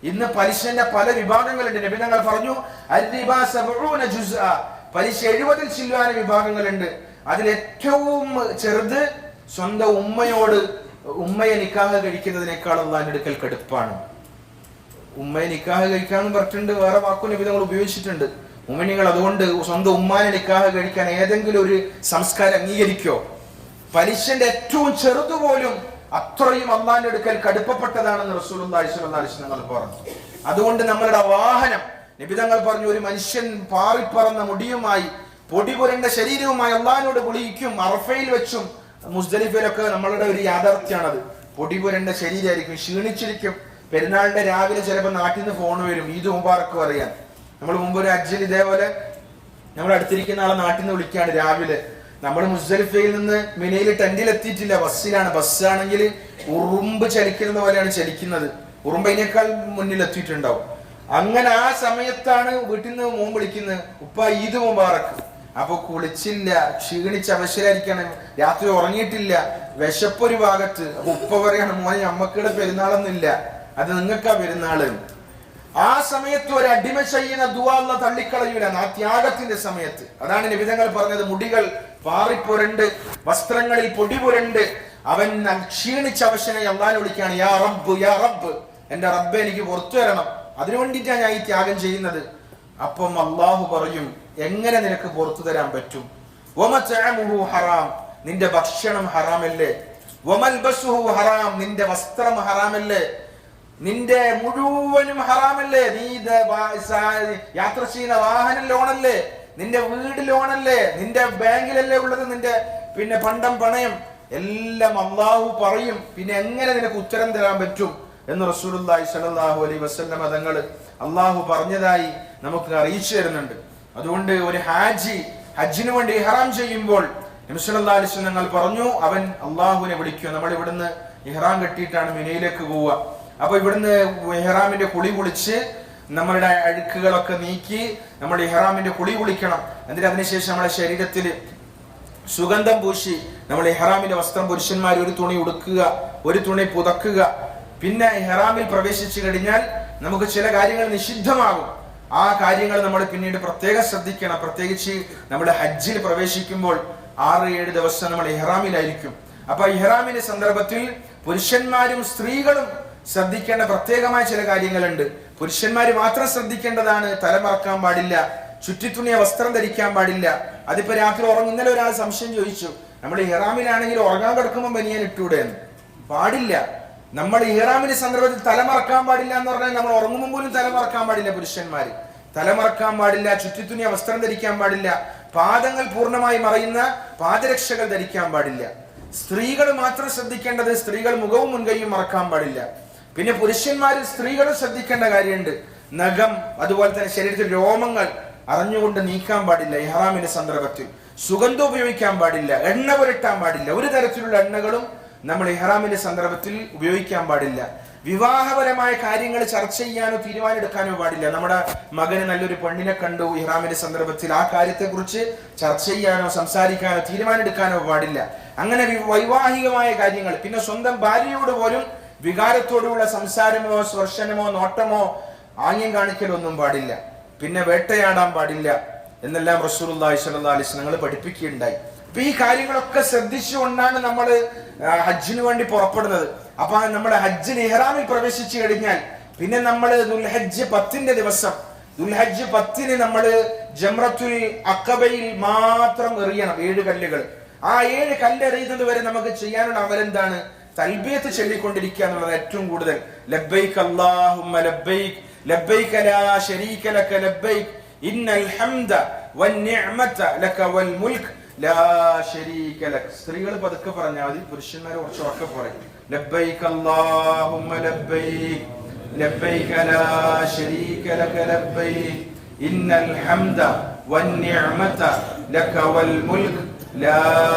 ഇന്ന് പലിശന്റെ പല വിഭാഗങ്ങളുണ്ട്. നബി തങ്ങൾ പറഞ്ഞു, അർരിബാ 70 ജുസ്ആ, പലിശ 70 ചില്ലാന വിഭാഗങ്ങളുണ്ട്. അതിൽ ഏറ്റവും ചെറുത് സ്വന്തം ഉമ്മയെ നിക്കാഹ് കഴിക്കുന്നതിനേക്കാൾ അള്ളാഹിന്റെ അടുക്കൽ കടുപ്പാണ്. ഉമ്മയെ നിക്കാഹ് കഴിക്കാന്ന് പറഞ്ഞിട്ടുണ്ട്, വേറെ വാക്കും നബി തങ്ങൾ ഉപയോഗിച്ചിട്ടുണ്ട്. മുഅ്മിനീങ്ങൾ, അതുകൊണ്ട് സ്വന്തം ഉമ്മാനെ നിക്കാഹ് കഴിക്കാൻ ഏതെങ്കിലും ഒരു സംസ്കാരം അംഗീകരിക്കോ? പലിശന്റെ ഏറ്റവും ചെറുതുപോലും അത്രയും അള്ളാഹിന്റെ അടുക്കൽ കടുപ്പപ്പെട്ടതാണെന്ന് റസൂലുള്ളാഹി സ്വല്ലല്ലാഹു അലൈഹി വസല്ലം പറഞ്ഞു. അതുകൊണ്ട് നമ്മളുടെ വാഹനം, നബി തങ്ങൾ പറഞ്ഞു, ഒരു മനുഷ്യൻ പാറിപ്പറന്ന മുടിയുമായി പൊടി പുരണ്ട ശരീരവുമായി അള്ളാഹിനോട് വിളിക്കും. അറഫയിൽ വെച്ചും മുസ്ദലിഫയിലൊക്കെ നമ്മളുടെ ഒരു യാഥാർത്ഥ്യമാണത്. പൊടി പുരണ്ട ശരീരമായിരിക്കും, ക്ഷീണിച്ചിരിക്കും. പെരുന്നാളിന്റെ രാവിലെ ചിലപ്പോൾ നാട്ടിൽ നിന്ന് ഫോൺ വരും, ഈദ് മുബാറക്ക് പറയാൻ. നമ്മൾ മുമ്പ് ഒരു ഹജ്ജിൽ ഇതേപോലെ നമ്മൾ അടുത്തിരിക്കുന്ന ആളെ നാട്ടിൽ നിന്ന് വിളിക്കുകയാണ് രാവിലെ. നമ്മൾ മുസ്ദലിഫയിൽ നിന്ന് മിനയിൽ ടെന്റിൽ എത്തിയിട്ടില്ല, ബസ്സിലാണ്. ബസ്സാണെങ്കിൽ ഉറുമ്പ് ചലിക്കുന്നത് പോലെയാണ് ചലിക്കുന്നത്, ഉറുമ്പതിനേക്കാൾ മുന്നിൽ എത്തിയിട്ടുണ്ടാവും. അങ്ങനെ ആ സമയത്താണ് വീട്ടിൽ നിന്ന് മോൻ വിളിക്കുന്നത്, ഉപ്പ ഈദ് മുബാറക്ക്. അപ്പൊ കുളിച്ചില്ല, ക്ഷീണിച്ച് അവശരായിരിക്കണം, രാത്രി ഉറങ്ങിയിട്ടില്ല, വിശപ്പൊരു ഭാഗത്ത്. അപ്പൊ ഉപ്പ പറയാണ്, മോനെ നമ്മക്കിടെ പെരുന്നാളൊന്നുമില്ല, അത് നിങ്ങൾക്കാ പെരുന്നാള്. ആ സമയത്ത് ഒരു അടിമ ചെയ്യുന്ന ദുആ അല്ലാഹ് തള്ളിക്കളയൂല, ആ ത്യാഗത്തിന്റെ സമയത്ത്. അതാണ് നബി തങ്ങൾ പറഞ്ഞത്, മുടികൾ പാറിപ്പുരണ്ട്, വസ്ത്രങ്ങളിൽ പൊടി പുരണ്ട്, അവൻ ക്ഷീണിച്ച അവശനായി അള്ളാഹിനെ വിളിക്കുകയാണ്, യാ റബ്ബ് യാ റബ്ബ്, എന്റെ റബ്ബെ എനിക്ക് പുറത്തു വരണം, അതിനു വേണ്ടിയിട്ടാണ് ഞാൻ ഈ ത്യാഗം ചെയ്യുന്നത്. അപ്പം അള്ളാഹു പറയും, എങ്ങനെ നിനക്ക് പുറത്തു തരാൻ പറ്റും? വമതഅമുഹു ഹറാം, നിന്റെ ഭക്ഷണം ഹറാമല്ലേ? വമൽബസുഹു ഹറാം, നിന്റെ വസ്ത്രം ഹറാമല്ലേ? നിന്റെ മുഴുവനും ഹറാമല്ലേ? നീ യാത്ര ചെയ്യുന്ന വാഹന ലോണല്ലേ? നിന്റെ വീട് ലോണല്ലേ? നിന്റെ ബാങ്കിലല്ലേ ഉള്ളത്? നിന്റെ പിന്നെ പണ്ടം പണയം എല്ലാം അള്ളാഹു പറയും. പിന്നെ എങ്ങനെ നിനക്ക് ഉത്തരം തരാൻ പറ്റും എന്ന് റസൂലുള്ളാഹി സ്വല്ലല്ലാഹു അലൈഹി വസല്ലം തങ്ങൾ അള്ളാഹു പറഞ്ഞതായി നമുക്ക് അറിയിച്ചു തരുന്നുണ്ട്. അതുകൊണ്ട് ഒരു ഹജ്ജിന് വേണ്ടി ഇഹ്റാം ചെയ്യുമ്പോൾ നബി സല്ലല്ലാഹു അലൈഹി വസല്ലം തങ്ങൾ പറഞ്ഞു, അവൻ അള്ളാഹുവിനെ വിളിക്കും. നമ്മൾ ഇവിടുന്ന് ഇഹ്റാം കെട്ടിയിട്ടാണ് മിനയിലേക്ക് പോവുക. അപ്പൊ ഇവിടുന്ന് ഇഹ്റാമിന്റെ കുളി കുളിച്ച് നമ്മളുടെ അഴുക്കുകളൊക്കെ നീക്കി നമ്മൾ ഇഹ്റാമിന്റെ കുളി കുളിക്കണം. എന്നിട്ട് അതിനുശേഷം നമ്മുടെ ശരീരത്തിൽ സുഗന്ധം പൂശി നമ്മൾ ഇഹ്റാമിന്റെ വസ്ത്രം പുരുഷന്മാർ ഒരു തുണി ഉടുക്കുക, ഒരു തുണി പുതക്കുക. പിന്നെ ഇഹ്റാമിൽ പ്രവേശിച്ചു കഴിഞ്ഞാൽ നമുക്ക് ചില കാര്യങ്ങൾ നിഷിദ്ധമാകും. ആ കാര്യങ്ങൾ നമ്മൾ പിന്നീട് പ്രത്യേകം ശ്രദ്ധിക്കണം. പ്രത്യേകിച്ച് നമ്മുടെ ഹജ്ജിൽ പ്രവേശിക്കുമ്പോൾ 6-7 ദിവസം നമ്മൾ ഇഹ്റാമിലായിരിക്കും. അപ്പൊ ഇഹ്റാമിന്റെ സന്ദർഭത്തിൽ പുരുഷന്മാരും സ്ത്രീകളും ശ്രദ്ധിക്കേണ്ട പ്രത്യേകമായ ചില കാര്യങ്ങളുണ്ട്. പുരുഷന്മാര് മാത്രം ശ്രദ്ധിക്കേണ്ടതാണ്, തലമറക്കാൻ പാടില്ല, ചുറ്റിത്തുണിയ വസ്ത്രം ധരിക്കാൻ പാടില്ല. അതിപ്പോ രാത്രി ഇന്നലെ ഒരാൾ സംശയം ചോദിച്ചു, നമ്മൾ ഇഹ്റാമിലാണെങ്കിൽ ഉറങ്ങാൻ കിടക്കുമ്പോൾ ബനിയൻ ഇട്ടൂടെ എന്ന്. പാടില്ല. നമ്മൾ ഇഹ്റാമിന്റെ സന്ദർഭത്തിൽ തലമറക്കാൻ പാടില്ല എന്ന് പറഞ്ഞാൽ നമ്മൾ ഉറങ്ങുമ്പോൾ പോലും തലമറക്കാൻ പാടില്ല. പുരുഷന്മാര് തലമറക്കാൻ പാടില്ല, ചുറ്റിത്തുണിയ വസ്ത്രം ധരിക്കാൻ പാടില്ല, പാദങ്ങൾ പൂർണ്ണമായി മറയുന്ന പാദരക്ഷകൾ ധരിക്കാൻ പാടില്ല. സ്ത്രീകൾ മാത്രം ശ്രദ്ധിക്കേണ്ടത്, സ്ത്രീകൾ മുഖവും മുൻകൈയും മറക്കാൻ പാടില്ല. പിന്നെ പുരുഷന്മാരിൽ സ്ത്രീകളും ശ്രദ്ധിക്കേണ്ട കാര്യമുണ്ട്. നഖം, അതുപോലെ തന്നെ ശരീരത്തിൽ രോമങ്ങൾ അറിഞ്ഞുകൊണ്ട് നീക്കാൻ പാടില്ല. ഇഹ്റാമിന്റെ സന്ദർഭത്തിൽ സുഗന്ധം ഉപയോഗിക്കാൻ പാടില്ല, എണ്ണ പുരട്ടാൻ പാടില്ല. ഒരു തരത്തിലുള്ള എണ്ണകളും നമ്മൾ ഇഹ്റാമിന്റെ സന്ദർഭത്തിൽ ഉപയോഗിക്കാൻ പാടില്ല. വിവാഹപരമായ കാര്യങ്ങൾ ചർച്ച ചെയ്യാനോ തീരുമാനമെടുക്കാനോ പാടില്ല. നമ്മുടെ മകന് നല്ലൊരു പെണ്ണിനെ കണ്ടു ഇഹ്റാമിന്റെ സന്ദർഭത്തിൽ, ആ കാര്യത്തെ കുറിച്ച് ചർച്ച ചെയ്യാനോ സംസാരിക്കാനോ തീരുമാനമെടുക്കാനോ പാടില്ല. അങ്ങനെ വൈവാഹികമായ കാര്യങ്ങൾ, പിന്നെ സ്വന്തം ഭാര്യയോട് പോലും വികാരത്തോടുള്ള സംസാരമോ സ്പർശനമോ നോട്ടമോ ആംഗ്യം കാണിക്കലൊന്നും പാടില്ല. പിന്നെ വേട്ടയാടാൻ പാടില്ല എന്നെല്ലാം റസൂലുള്ളാഹി സ്വല്ലല്ലാഹു അലൈഹി വസല്ലം പഠിപ്പിക്കുകയുണ്ടായി. അപ്പൊ ഈ കാര്യങ്ങളൊക്കെ ശ്രദ്ധിച്ചുകൊണ്ടാണ് നമ്മൾ ഹജ്ജിന് വേണ്ടി പുറപ്പെടുന്നത്. അപ്പൊ നമ്മൾ ഹജ്ജിൽ ഇഹ്റാമിൽ പ്രവേശിച്ചു കഴിഞ്ഞാൽ പിന്നെ നമ്മൾ ദുൽഹജ്ജ് 10ന്റെ ദിവസം, ദുൽഹജ്ജ് 10ന് നമ്മൾ ജംറത്തുൽ അഖബയിൽ മാത്രം എറിയണം 7 കല്ലുകൾ. ആ 7 കല്ലെറിയുന്നത് വരെ നമുക്ക് ചെയ്യാനുള്ള അമലെന്താണ്? തൽബിയത്ത് ചൊല്ലിക്കൊണ്ടിരിക്കുക എന്നുള്ളത് ഏറ്റവും കൂടുതൽ. ലബ്ബൈക് അല്ലാഹുമ്മ ലബ്ബൈക് ലബ്ബൈക ലാ ശരീക ലക ലബ്ബൈക് ഇന്നൽ ഹംദ വന്നിഅമത ലക വൽ മുൽക് ലാ ശരീക ലക്. സ്ത്രീകൾ പതുക്കെ പറഞ്ഞാൽ മതി, പുരുഷന്മാർ കുറച്ച് ഉറക്കെ പറയും. ലബ്ബൈക അല്ലാഹുമ്മ ലബ്ബൈക് ലബ്ബൈക ലാ ശരീക ലക ലബ്ബൈക് ഇന്നൽ ഹംദ വന്നിഅമത ലക വൽ മുൽക് ലാ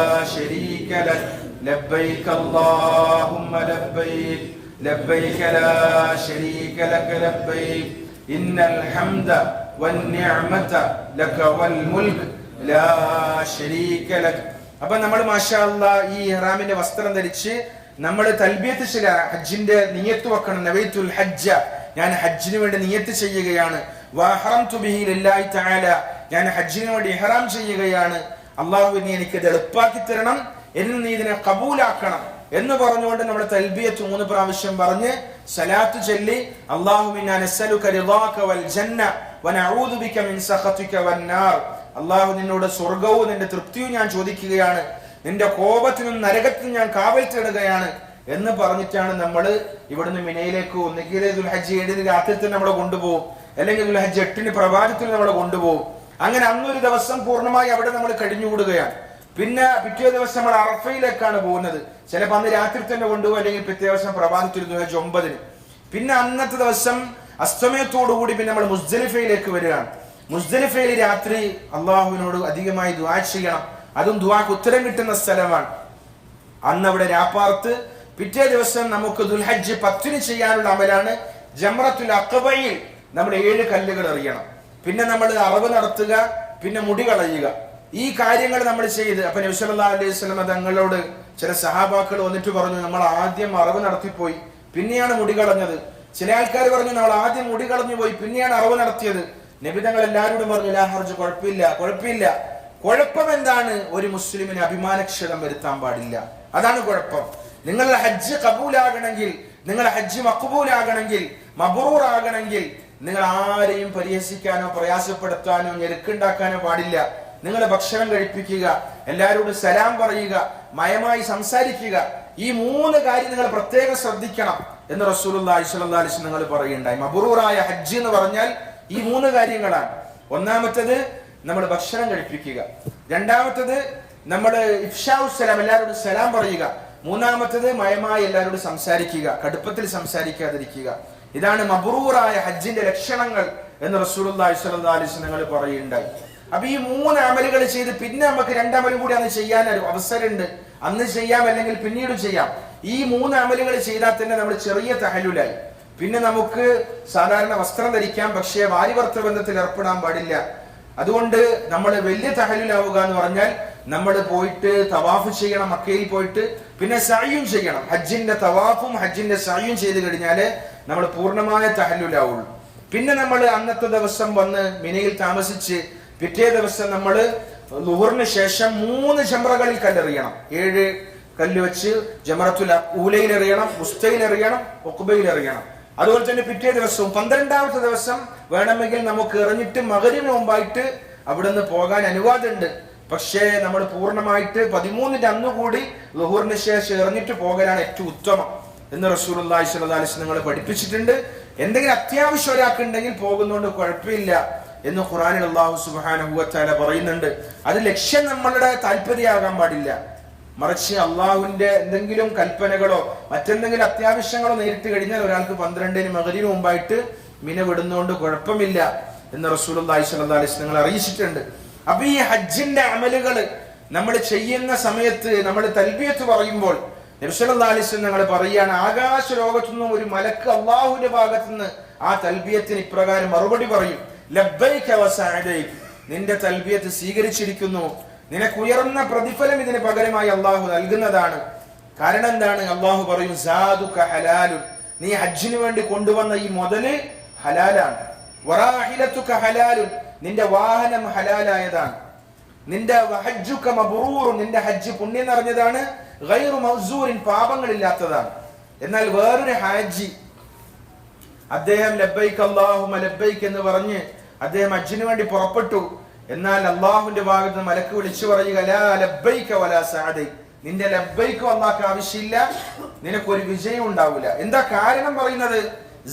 ശരീക ലക് ലബ്ബൈക അല്ലാഹുമ്മ ലബ്ബൈക് ലബ്ബൈക ലാ ശരീക ലക ലബ്ബൈക് ഇന്നൽ ഹംദ വന്നിഅമത ലക വൽ മുൽക് ലാ ശരീക ലക്. അപ്പൊ നമ്മൾ മാഷാ അല്ലാഹ് ഈ ഇഹ്റാമിന്റെ വസ്ത്രം ധരിച്ച് നമ്മൾ തൽബിയത്ത് ചൊല്ലുക, ഹജ്ജിന്റെ നിയ്യത്ത് വെക്കണം. നവൈതുൽ ഹജ്ജ, ഞാൻ ഹജ്ജിന് വേണ്ടി നിയ്യത്ത് ചെയ്യുകയാണ്. വഅഹ്റംതു ബിഹി ലില്ലാഹി തആല, ഞാൻ ഹജ്ജിന് വേണ്ടി ഇഹ്റാം ചെയ്യുകയാണ്. അല്ലാഹു നീ എനിക്ക് ഇത് എളുപ്പാക്കി തരണം, എന്ന് നീ ഇതിനെ കബൂലാക്കണം എന്ന് പറഞ്ഞുകൊണ്ട് നമ്മൾ തൽബിയത്ത് 3 പ്രാവശ്യം പറഞ്ഞ് സലാത്ത് ചൊല്ലി അല്ലാഹുമ്മ നസ്അലുക റിളാക വൽ ജന്ന വനഊദു ബിക മിൻ സഖതിക വന്നാർ. അല്ലാഹു നിന്നോട് സ്വർഗ്ഗവും നിന്റെ തൃപ്തിയും ഞാൻ ചോദിക്കുകയാണ്, നിന്റെ കോപത്തിനും നരകത്തിനും ഞാൻ കാവൽ തേടുകയാണ് എന്ന് പറഞ്ഞിട്ടാണ് നമ്മൾ ഇവിടുന്ന് മിനയിലേക്ക് ഒന്നുകിൽ ദുൽഹജ്ജ് 7 രാത്രി തന്നെ നമ്മളെ കൊണ്ടുപോകും, അല്ലെങ്കിൽ ദുൽഹജ്ജ് 8 പ്രഭാതത്തിൽ നമ്മളെ കൊണ്ടുപോകും. അങ്ങനെ അന്നൊരു ദിവസം പൂർണ്ണമായി അവിടെ നമ്മൾ കഴിഞ്ഞുകൂടുകയാണ്. പിന്നെ പിറ്റേ ദിവസം നമ്മൾ അറഫയിലേക്കാണ് പോകുന്നത്. ചിലപ്പോൾ അന്ന് രാത്രി തന്നെ കൊണ്ടുപോകും, അല്ലെങ്കിൽ പിറ്റേ ദിവസം പ്രഭാതത്തിൽ ദുൽഹജ്ജ് 9-ന്. പിന്നെ അന്നത്തെ ദിവസം അസ്തമയത്തോടുകൂടി പിന്നെ നമ്മൾ മുസ്ദലിഫയിലേക്ക് വരികയാണ്. മുസ്ദലിഫയിൽ രാത്രി അള്ളാഹുവിനോട് അധികമായി ദുആ ചെയ്യണം. അതും ദുആക്ക് ഉത്തരം കിട്ടുന്ന സ്ഥലമാണ്. അന്ന് അവിടെ രാപ്പാർത്ത് പിറ്റേ ദിവസം നമുക്ക് ദുൽഹജ്ജ് 10-ന് ചെയ്യാനുള്ള അമലാണ് ജംറത്തുൽ അഖബയിൽ നമ്മൾ 7 കല്ലുകൾ എറിയണം. പിന്നെ നമ്മൾ അറവ് നടത്തുക, പിന്നെ മുടി കളയുക. ഈ കാര്യങ്ങൾ നമ്മൾ ചെയ്ത് അപ്പൊ നബി സല്ലല്ലാഹു അലൈഹി വസല്ലം തങ്ങളോട് ചില സഹാബാക്കൾ വന്നിട്ട് പറഞ്ഞു, നമ്മൾ ആദ്യം അറവ് നടത്തിപ്പോയി പിന്നെയാണ് മുടി കളഞ്ഞത്. ചില ആൾക്കാർ പറഞ്ഞു, നമ്മൾ ആദ്യം മുടി കളഞ്ഞു പോയി പിന്നെയാണ് അറവ് നടത്തിയത്. നബി തങ്ങൾ എല്ലാവരോടും പറഞ്ഞു, ലാ ഹർജ്, കുഴപ്പമില്ല. കുഴപ്പം എന്താണ്? ഒരു മുസ്ലിമിന് അഭിമാനക്ഷതം വരുത്താൻ പാടില്ല. അതാണ് കുഴപ്പം. നിങ്ങളുടെ ഹജ്ജ് കബൂലാകണമെങ്കിൽ, നിങ്ങളുടെ ഹജ്ജ് മഖ്ബൂലാകണമെങ്കിൽ, മബ്റൂർ ആകണമെങ്കിൽ നിങ്ങൾ ആരെയും പരിഹസിക്കാനോ പ്രയാസപ്പെടുത്താനോ ഞെരുക്കുണ്ടാക്കാനോ പാടില്ല. നിങ്ങൾ ഭക്ഷണം കഴിപ്പിക്കുക, എല്ലാവരോടും സലാം പറയുക, മയമായി സംസാരിക്കുക. ഈ 3 കാര്യം നിങ്ങൾ പ്രത്യേകം ശ്രദ്ധിക്കണം എന്ന് റസൂലുള്ളാഹി സ്വല്ലല്ലാഹു അലൈഹി വസല്ലം നിങ്ങൾ പറയുണ്ടായി. മബ്റൂറായ ഹജ്ജ് എന്ന് പറഞ്ഞാൽ ഈ 3 കാര്യങ്ങളാണ്. ഒന്നാമത്തേത് നമ്മൾ ഭക്ഷണം കഴിപ്പിക്കുക, രണ്ടാമത്തേത് നമ്മൾ ഇഫ്ശാഉസ്സലാം, എല്ലാവരോടും സലാം പറയുക, മൂന്നാമത്തേത് മയമായി എല്ലാവരോടും സംസാരിക്കുക, കടുപ്പത്തിൽ സംസാരിക്കാതിരിക്കുക. ഇതാണ് മബ്റൂറായ ഹജ്ജിന്റെ ലക്ഷണങ്ങൾ എന്ന് റസൂലുള്ളാഹി സ്വല്ലല്ലാഹു അലൈഹി വസല്ലം നിങ്ങൾ പറയുണ്ടായി. അപ്പൊ ഈ 3 അമലുകൾ ചെയ്ത് പിന്നെ നമുക്ക് 2 അമലും കൂടി അന്ന് ചെയ്യാൻ അവസരമുണ്ട്. അന്ന് ചെയ്യാം, അല്ലെങ്കിൽ പിന്നീട് ചെയ്യാം. ഈ 3 അമലുകൾ ചെയ്താൽ തന്നെ നമ്മൾ ചെറിയ തഹല്ലുലായി. പിന്നെ നമുക്ക് സാധാരണ വസ്ത്രം ധരിക്കാം, പക്ഷേ വാരിവർത്ത ബന്ധത്തിൽ ഏർപ്പെടാൻ പാടില്ല. അതുകൊണ്ട് നമ്മൾ വലിയ തഹല്ലുലാവുക എന്ന് പറഞ്ഞാൽ നമ്മൾ പോയിട്ട് തവാഫ് ചെയ്യണം, മക്കയിൽ പോയിട്ട് പിന്നെ സഅയും ചെയ്യണം. ഹജ്ജിന്റെ തവാഫും ഹജ്ജിന്റെ സഅയും ചെയ്ത് കഴിഞ്ഞാൽ നമ്മൾ പൂർണ്ണമായ തഹല്ലുലാവുള്ളൂ. പിന്നെ നമ്മൾ അന്നത്തെ ദിവസം വന്ന് മിനയിൽ താമസിച്ച് പിറ്റേ ദിവസം നമ്മൾ ളുഹറിന് ശേഷം 3 ജംറകളിൽ കല്ലെറിയണം. 7 കല്ല് വെച്ച് ജമറത്തുൽ ഊലയിൽ എറിയണം, ഉസ്തയിൽ എറിയണം, ഉഖ്ബയിൽ എറിയണം. അതുപോലെ തന്നെ പിറ്റേ ദിവസവും 12ാമത്തെ ദിവസം വേണമെങ്കിൽ നമുക്ക് എറിഞ്ഞിട്ട് മഗ്‌രിബിന് മുമ്പായിട്ട് അവിടെ നിന്ന് പോകാൻ അനുവാദമുണ്ട്. പക്ഷേ നമ്മൾ പൂർണ്ണമായിട്ട് 13ന്റെ അന്ന് കൂടി ളുഹറിന് ശേഷം എറിഞ്ഞിട്ട് പോകലാണ് ഏറ്റവും ഉത്തമം എന്ന് റസൂലുള്ളാഹി സ്വല്ലല്ലാഹു അലൈഹി വസല്ലം നിങ്ങൾ പഠിപ്പിച്ചിട്ടുണ്ട്. എന്തെങ്കിലും അത്യാവശ്യം ഒരാൾക്കുണ്ടെങ്കിൽ പോകുന്നതുകൊണ്ട് കുഴപ്പമില്ല എന്ന് ഖുർആനിൽ അല്ലാഹു സുബ്ഹാനഹു വ തആല പറയുന്നുണ്ട്. അത് ലക്ഷ്യം നമ്മളുടെ താല്പര്യമാകാൻ പാടില്ല, മറിച്ച് അള്ളാഹുവിന്റെ എന്തെങ്കിലും കൽപ്പനകളോ മറ്റെന്തെങ്കിലും അത്യാവശ്യങ്ങളോ നേരിട്ട് കഴിഞ്ഞാൽ ഒരാൾക്ക് 12ന് മഗ്‌രിബിന് മുമ്പായിട്ട് മിന വിടുന്നതുകൊണ്ട് കുഴപ്പമില്ല എന്ന് റസൂലുള്ളാഹി സ്വല്ലല്ലാഹു അലൈഹി വസല്ലം നിങ്ങൾ അറിയിച്ചിട്ടുണ്ട്. അപ്പൊ ഈ ഹജ്ജിന്റെ അമലുകൾ നമ്മൾ ചെയ്യുന്ന സമയത്ത് നമ്മൾ തൽബിയത്ത് പറയുമ്പോൾ നബി സല്ലല്ലാഹു അലൈഹി വസല്ലം നിങ്ങൾ പറയാണ്, ആകാശ ലോകത്തുനിന്നും ഒരു മലക്ക് അള്ളാഹുവിന്റെ ഭാഗത്തുനിന്ന് ആ തൽബിയത്തിന് ഇപ്രകാരം മറുപടി പറയും, ലബ്ബൈക വസഅദൈക, നിന്റെ തൽബിയത്ത് സ്വീകരിച്ചിരിക്കുന്നു, നിനക്ക് ഉയർന്ന പ്രതിഫലം ഇതിന് പകരമായി അള്ളാഹു നൽകുന്നതാണ്. കാരണം എന്താണ്? അള്ളാഹു പറയും, സാദുക ഹലാലുൻ, നീ ഹജ്ജിന് വേണ്ടി കൊണ്ടുവന്ന ഈ മുതല് ഹലാലാണ്. വറാഹിലതുക ഹലാലുൻ, നിന്റെ വാഹനം ഹലാലായതാണ്. നിന്റെ ഹജ്ജുക മബ്റൂറുൻ, നിന്റെ ഹജ്ജ് പുണ്യം നിറഞ്ഞതാണ്. ഗൈറു മൗസൂരിൻ, പാപങ്ങളില്ലാത്തതാണ്. എന്നാൽ വേറൊരു ഹാജി അദ്ദേഹം ലബ്ബൈക അല്ലാഹുമ്മ ലബ്ബൈക എന്ന് പറഞ്ഞ് അദ്ദേഹം ഹജ്ജിന് വേണ്ടി പുറപ്പെട്ടു. എന്നാൽ അള്ളാഹുവിന്റെ ഭാഗത്ത് നിന്ന് മലക്ക് വിളിച്ചു പറയുക, ലാ ലബ്ബൈക വലാ സഅദൈക, നിന്റെ ലബ്ബൈക അല്ലാഹുക്ക് ആവശ്യമില്ല, നിനക്കൊരു വിജയം ഉണ്ടാവില്ല. എന്താ കാരണം പറയുന്നത്?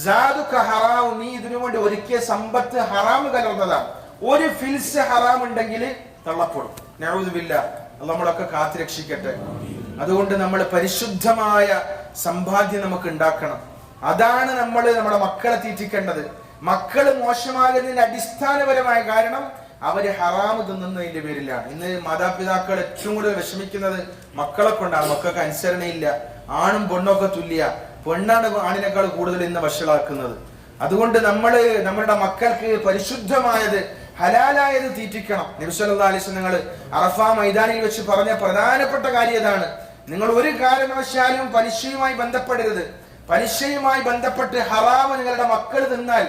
സാദുക ഹറാം, നീ ഇതിനു വേണ്ടി ഒരുക്കിയ സമ്പത്ത് ഹറാം കലർന്നതാണ്. ഒരു ഫിൽസ് ഹറാം ഉണ്ടെങ്കിൽ തള്ളപ്പെടും. നഊദു ബില്ലാഹ്, അല്ലാഹു നമ്മളൊക്കെ കാത്തു രക്ഷിക്കട്ടെ. അതുകൊണ്ട് നമ്മൾ പരിശുദ്ധമായ സമ്പാദ്യം നമുക്ക് ഉണ്ടാക്കണം. അതാണ് നമ്മൾ നമ്മുടെ മക്കളെ തീറ്റിക്കേണ്ടത്. മക്കള് മോശമാകുന്നതിന്റെ അടിസ്ഥാനപരമായ കാരണം അവര് ഹറാമ് തിന്നുന്നതിന്റെ പേരിലാണ്. ഇന്ന് മാതാപിതാക്കൾ ഏറ്റവും കൂടുതൽ വിഷമിക്കുന്നത് മക്കളെ കൊണ്ടാണ്. മക്കൾക്ക് അനുസരണയില്ല, ആണും പെണ്ണൊക്കെ തുല്യ, പെണ്ണാണ് ആണിനേക്കാൾ കൂടുതൽ ഇന്ന് വഷളാക്കുന്നത്. അതുകൊണ്ട് നമ്മളുടെ മക്കൾക്ക് പരിശുദ്ധമായത് ഹലാലായത് തീറ്റിക്കണം. നബി സല്ലല്ലാഹു അലൈഹി വസല്ലം നിങ്ങൾ അറഫ മൈതാനിൽ വെച്ച് പറഞ്ഞ പ്രധാനപ്പെട്ട കാര്യം ഇതാണ്, നിങ്ങൾ ഒരു കാരണവശാലും പലിശയുമായി ബന്ധപ്പെടരുത്. പലിശയുമായി ബന്ധപ്പെട്ട് ഹറാമ് നിങ്ങളുടെ മക്കൾ തിന്നാൽ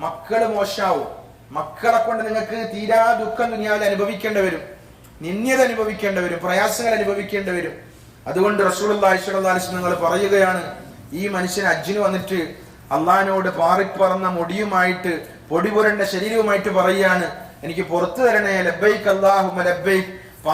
മക്കള് മോശാവും. മക്കളെ കൊണ്ട് നിങ്ങൾക്ക് തീരാ ദുഃഖം ദുനിയാവിൽ അനുഭവിക്കേണ്ടി വരും, നിന്ദ്യത അനുഭവിക്കേണ്ടി വരും, പ്രയാസങ്ങൾ അനുഭവിക്കേണ്ടി വരും. അതുകൊണ്ട് റസൂലുള്ളാഹി സ്വല്ലല്ലാഹു അലൈഹി വസല്ലം നിങ്ങൾ പറയുകയാണ്, ഈ മനുഷ്യൻ ഹജ്ജിന് വന്നിട്ട് അള്ളാഹിനോട് പാറിപ്പറന്ന മുടിയുമായിട്ട് പൊടിപുരണ്ട ശരീരവുമായിട്ട് പറയാണ്, എനിക്ക് പുറത്തു തരണേ, ലബ്ബൈക അല്ലാഹുമ്മ ലബ്ബൈക.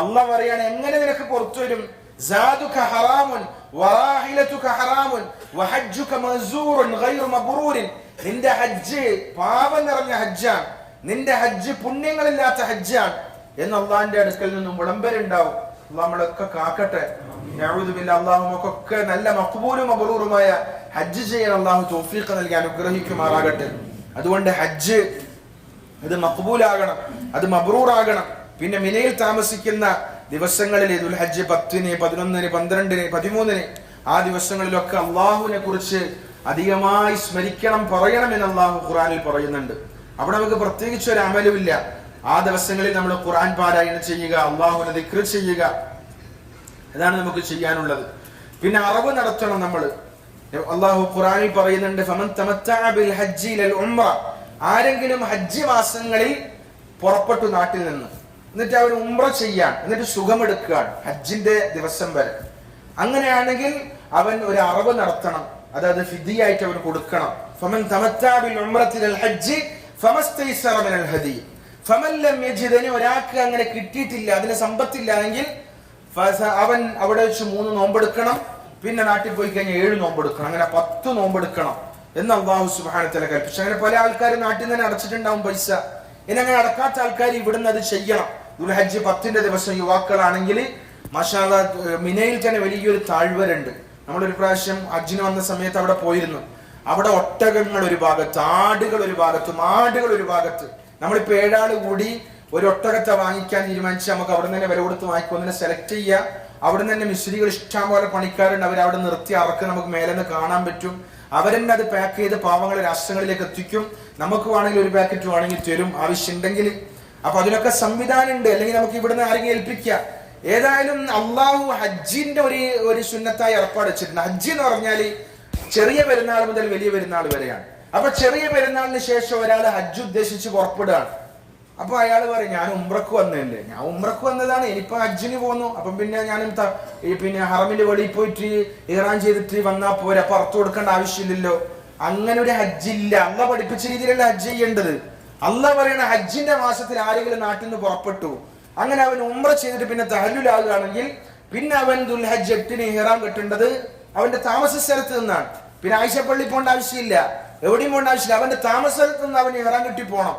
അല്ലാഹു പറയാണ്, എങ്ങനെ നിനക്ക് പുറത്തു വരും? സാദുക ഹറാമുൻ വറാഹിലതുക ഹറാമുൻ വഹജ്ജുക മസ്ഊറുൻ ഗൈറു മബ്റൂരിൻ, നിന്റെ ഹജ്ജ് പാപം നിറഞ്ഞ ഹജ്ജാണ്, നിന്റെ ഹജ്ജ് പുണ്യങ്ങളില്ലാത്ത ഹജ്ജാണ് എന്ന് അള്ളാഹിന്റെ അടുക്കൽ നിന്നും വിളംബരമുണ്ടാവും. അള്ളാഹു നമ്മളൊക്കെ കാക്കട്ടെ. നഊദു ബില്ലാഹ്. അള്ളാഹു നമുക്കൊക്കെ നല്ല മഖ്ബൂലും മബ്റൂറുമായ ഹജ്ജ് ചെയ്യാൻ അള്ളാഹു തൗഫീഖ് നൽകി അനുഗ്രഹിക്കുമാറാകട്ടെ. അതുകൊണ്ട് ഹജ്ജ് അത് മഖ്ബൂലാകണം, അത് മബ്റൂറാകണം. പിന്നെ മിനയിൽ താമസിക്കുന്ന ദിവസങ്ങളിൽ ദുൽഹജ്ജ് 10, 11, 12, 13 ആ ദിവസങ്ങളിലൊക്കെ അള്ളാഹുവിനെ കുറിച്ച് അധികമായി സ്മരിക്കണം, പറയണം എന്ന് അള്ളാഹു ഖുർആനിൽ പറയുന്നുണ്ട്. അവിടെ നമുക്ക് പ്രത്യേകിച്ച് ഒരു അമലുമില്ല. ആ ദിവസങ്ങളിൽ നമ്മൾ ഖുർആൻ പാരായണം ചെയ്യുക, അള്ളാഹുവിനെ ദിക്ർ ചെയ്യുക, അതാണ് നമുക്ക് ചെയ്യാനുള്ളത്. പിന്നെ അറവ് നടത്തണം നമ്മൾ. അള്ളാഹു ഖുർആനിൽ പറയുന്നുണ്ട്, ഫമൻ തമത്തഅ ബിൽ ഹജ്ജി ഇലൽ ഉംറ, ആരെങ്കിലും ഹജ്ജ് മാസങ്ങളിൽ പുറപ്പെട്ടു നാട്ടിൽ നിന്ന്, എന്നിട്ട് അവർ ഉംറ ചെയ്യാൻ, എന്നിട്ട് സുഖമെടുക്കുകയാണ് ഹജ്ജിന്റെ ദിവസം വരെ, അങ്ങനെയാണെങ്കിൽ അവൻ ഒരു അറവ് നടത്തണം, അതായത് ഫിദിയായിട്ട് അവൻ കൊടുക്കണം. ഫമൻ തമത്താ ബിൽ ഉംറത്തി ഇലൽ ഹജ്ജ് ഫമസ്തൈസറ മിനൽ ഹദി ഫമൻ ലം യജിദ്, ഒരാൾക്ക് അങ്ങനെ കിട്ടിയിട്ടില്ല, അതിന് സമ്പത്തില്ല എങ്കിൽ അവൻ അവിടെ വെച്ച് 3 നോമ്പെടുക്കണം, പിന്നെ നാട്ടിൽ പോയി കഴിഞ്ഞാൽ 7 നോമ്പെടുക്കണം, അങ്ങനെ 10 നോമ്പെടുക്കണം എന്ന് അല്ലാഹു സുബ്ഹാനഹു വ തആല കൽപ്പിച്ചു. അങ്ങനെ പല ആൾക്കാരും നാട്ടിൽ നിന്ന് അടച്ചിട്ടുണ്ടാവും പൈസ. ഇനി അങ്ങനെ അടക്കാത്ത ആൾക്കാർ ഇവിടുന്ന് അത് ചെയ്യണം. ദുൽഹജ്ജ് 10ന്റെ ദിവസം യുവാക്കളാണെങ്കിൽ മാഷാ അല്ലാഹ് മിനയിൽ തന്നെ വലിയൊരു താഴ്വരയുണ്ട്. നമ്മളൊരു പ്രാവശ്യം ഹജ്ജിന് വന്ന സമയത്ത് അവിടെ പോയിരുന്നു. അവിടെ ഒട്ടകങ്ങൾ ഒരു ഭാഗത്ത്, ആടുകൾ ഒരു ഭാഗത്ത്, മാടുകൾ ഒരു ഭാഗത്ത്. നമ്മളിപ്പോ 7 ആള് കൂടി ഒരു ഒട്ടകത്തെ വാങ്ങിക്കാൻ തീരുമാനിച്ച് നമുക്ക് അവിടെ തന്നെ വില കൊടുത്ത് വാങ്ങിക്കും, ഒന്നിനെ സെലക്ട് ചെയ്യുക. അവിടെ തന്നെ മിസ്ത്രികൾ ഇഷ്ടം പോലെ പണിക്കാരുണ്ട്, അവരവിടെ നിർത്തി അറക്ക് നമുക്ക് മേലെന്ന് കാണാൻ പറ്റും. അവരെന്നെ അത് പാക്ക് ചെയ്ത് പാവങ്ങളെ രാഷ്ട്രങ്ങളിലേക്ക് എത്തിക്കും. നമുക്ക് വേണമെങ്കിൽ ഒരു പാക്കറ്റ് വേണമെങ്കിൽ തരും ആവശ്യമുണ്ടെങ്കിൽ. അപ്പൊ അതിനൊക്കെ സംവിധാനം ഉണ്ട്. അല്ലെങ്കിൽ നമുക്ക് ഇവിടുന്ന് ആരെങ്കിലും ഏൽപ്പിക്കാം. ഏതായാലും അള്ളാഹു ഹജ്ജിന്റെ ഒരു സുന്നത്തായി ഏർപ്പാട് വെച്ചിട്ടുണ്ട്. ഹജ്ജ് എന്ന് പറഞ്ഞാല് ചെറിയ പെരുന്നാൾ മുതൽ വലിയ പെരുന്നാൾ വരെയാണ്. അപ്പൊ ചെറിയ പെരുന്നാളിന് ശേഷം ഒരാൾ ഹജ്ജ് ഉദ്ദേശിച്ച് പുറപ്പെടുകയാണ്. അപ്പൊ അയാൾ പറയും, ഞാൻ ഉംറക്ക് വന്നതല്ലേ, ഞാൻ ഉംറക്ക് വന്നതാണ്, ഇനിയിപ്പോ ഹജ്ജിന് പോന്നു, അപ്പം പിന്നെ ഞാനും പിന്നെ ഹറമിന്റെ വെളിയിൽ പോയിട്ട് ഇഹ്റാം ചെയ്തിട്ട് വന്നാ പോരെ, അപ്പൊ അർത്ഥം കൊടുക്കേണ്ട ആവശ്യമില്ലല്ലോ. അങ്ങനെ ഒരു ഹജ്ജില്ല. അള്ളാഹ് പഠിപ്പിച്ച രീതിയിലല്ല ഹജ്ജ് ചെയ്യേണ്ടത്. അള്ളാഹ് പറയണ ഹജ്ജിന്റെ മാസത്തിൽ ആരെങ്കിലും നാട്ടിൽ നിന്ന് പുറപ്പെട്ടു, അങ്ങനെ അവൻ ഉംറ ചെയ്തിട്ട് പിന്നെ തഹല്ലുലാകുകയാണെങ്കിൽ പിന്നെ അവൻ ദുൽഹജ്ജ് 8-ന് ഇഹ്റാം കെട്ടേണ്ടത് അവന്റെ താമസ സ്ഥലത്ത് നിന്നാണ്. പിന്നെ ആയിഷപ്പള്ളി പോകേണ്ട ആവശ്യമില്ല, എവിടെയും പോകേണ്ട ആവശ്യമില്ല. അവന്റെ താമസ സ്ഥലത്ത് നിന്ന് അവൻ ഇഹ്റാം കെട്ടി പോകണം.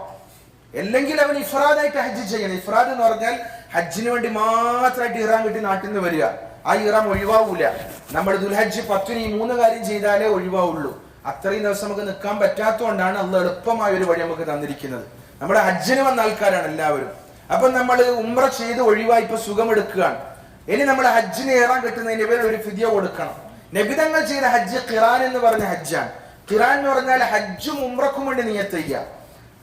അല്ലെങ്കിൽ അവൻ ഇഫ്രാദായിട്ട് ഹജ്ജ് ചെയ്യണം. ഇഫ്രാദ് എന്ന് പറഞ്ഞാൽ ഹജ്ജിന് വേണ്ടി മാത്രമായിട്ട് ഇഹ്റാം കെട്ടി നാട്ടിൽ നിന്ന് വരിക. ആ ഇഹ്റാം ഒഴിവാവൂല. നമ്മൾ ദുൽഹജ്ജ് 10-ന് ഈ 3 കാര്യം ചെയ്താലേ ഒഴിവാവുള്ളൂ. അത്രയും ദിവസം നമുക്ക് നിൽക്കാൻ പറ്റാത്തതുകൊണ്ടാണ് അള്ളാഹ് എളുപ്പമായ ഒരു വഴി നമുക്ക് തന്നിരിക്കുന്നത്. നമ്മുടെ ഹജ്ജിന് വന്ന ആൾക്കാരാണ് എല്ലാവരും. അപ്പൊ നമ്മൾ ഉംറ ചെയ്ത് ഒഴിവായി ഇപ്പൊ സുഖമെടുക്കുകയാണ്. ഇനി നമ്മൾ ഹജ്ജിന് ഇഹ്റാം കെട്ടുന്നതിന്റെ പേരിൽ ഒരു ഫിദിയ കൊടുക്കണം. നബിതങ്ങൾ ചെയ്ത ഹജ്ജ് ഖിറാൻ എന്ന് പറഞ്ഞ ഹജ്ജാണ്. ഖിറാൻ എന്ന് പറഞ്ഞാൽ ഹജ്ജും ഉംറക്കും വേണ്ടി നിയത്ത് ചെയ്യുക.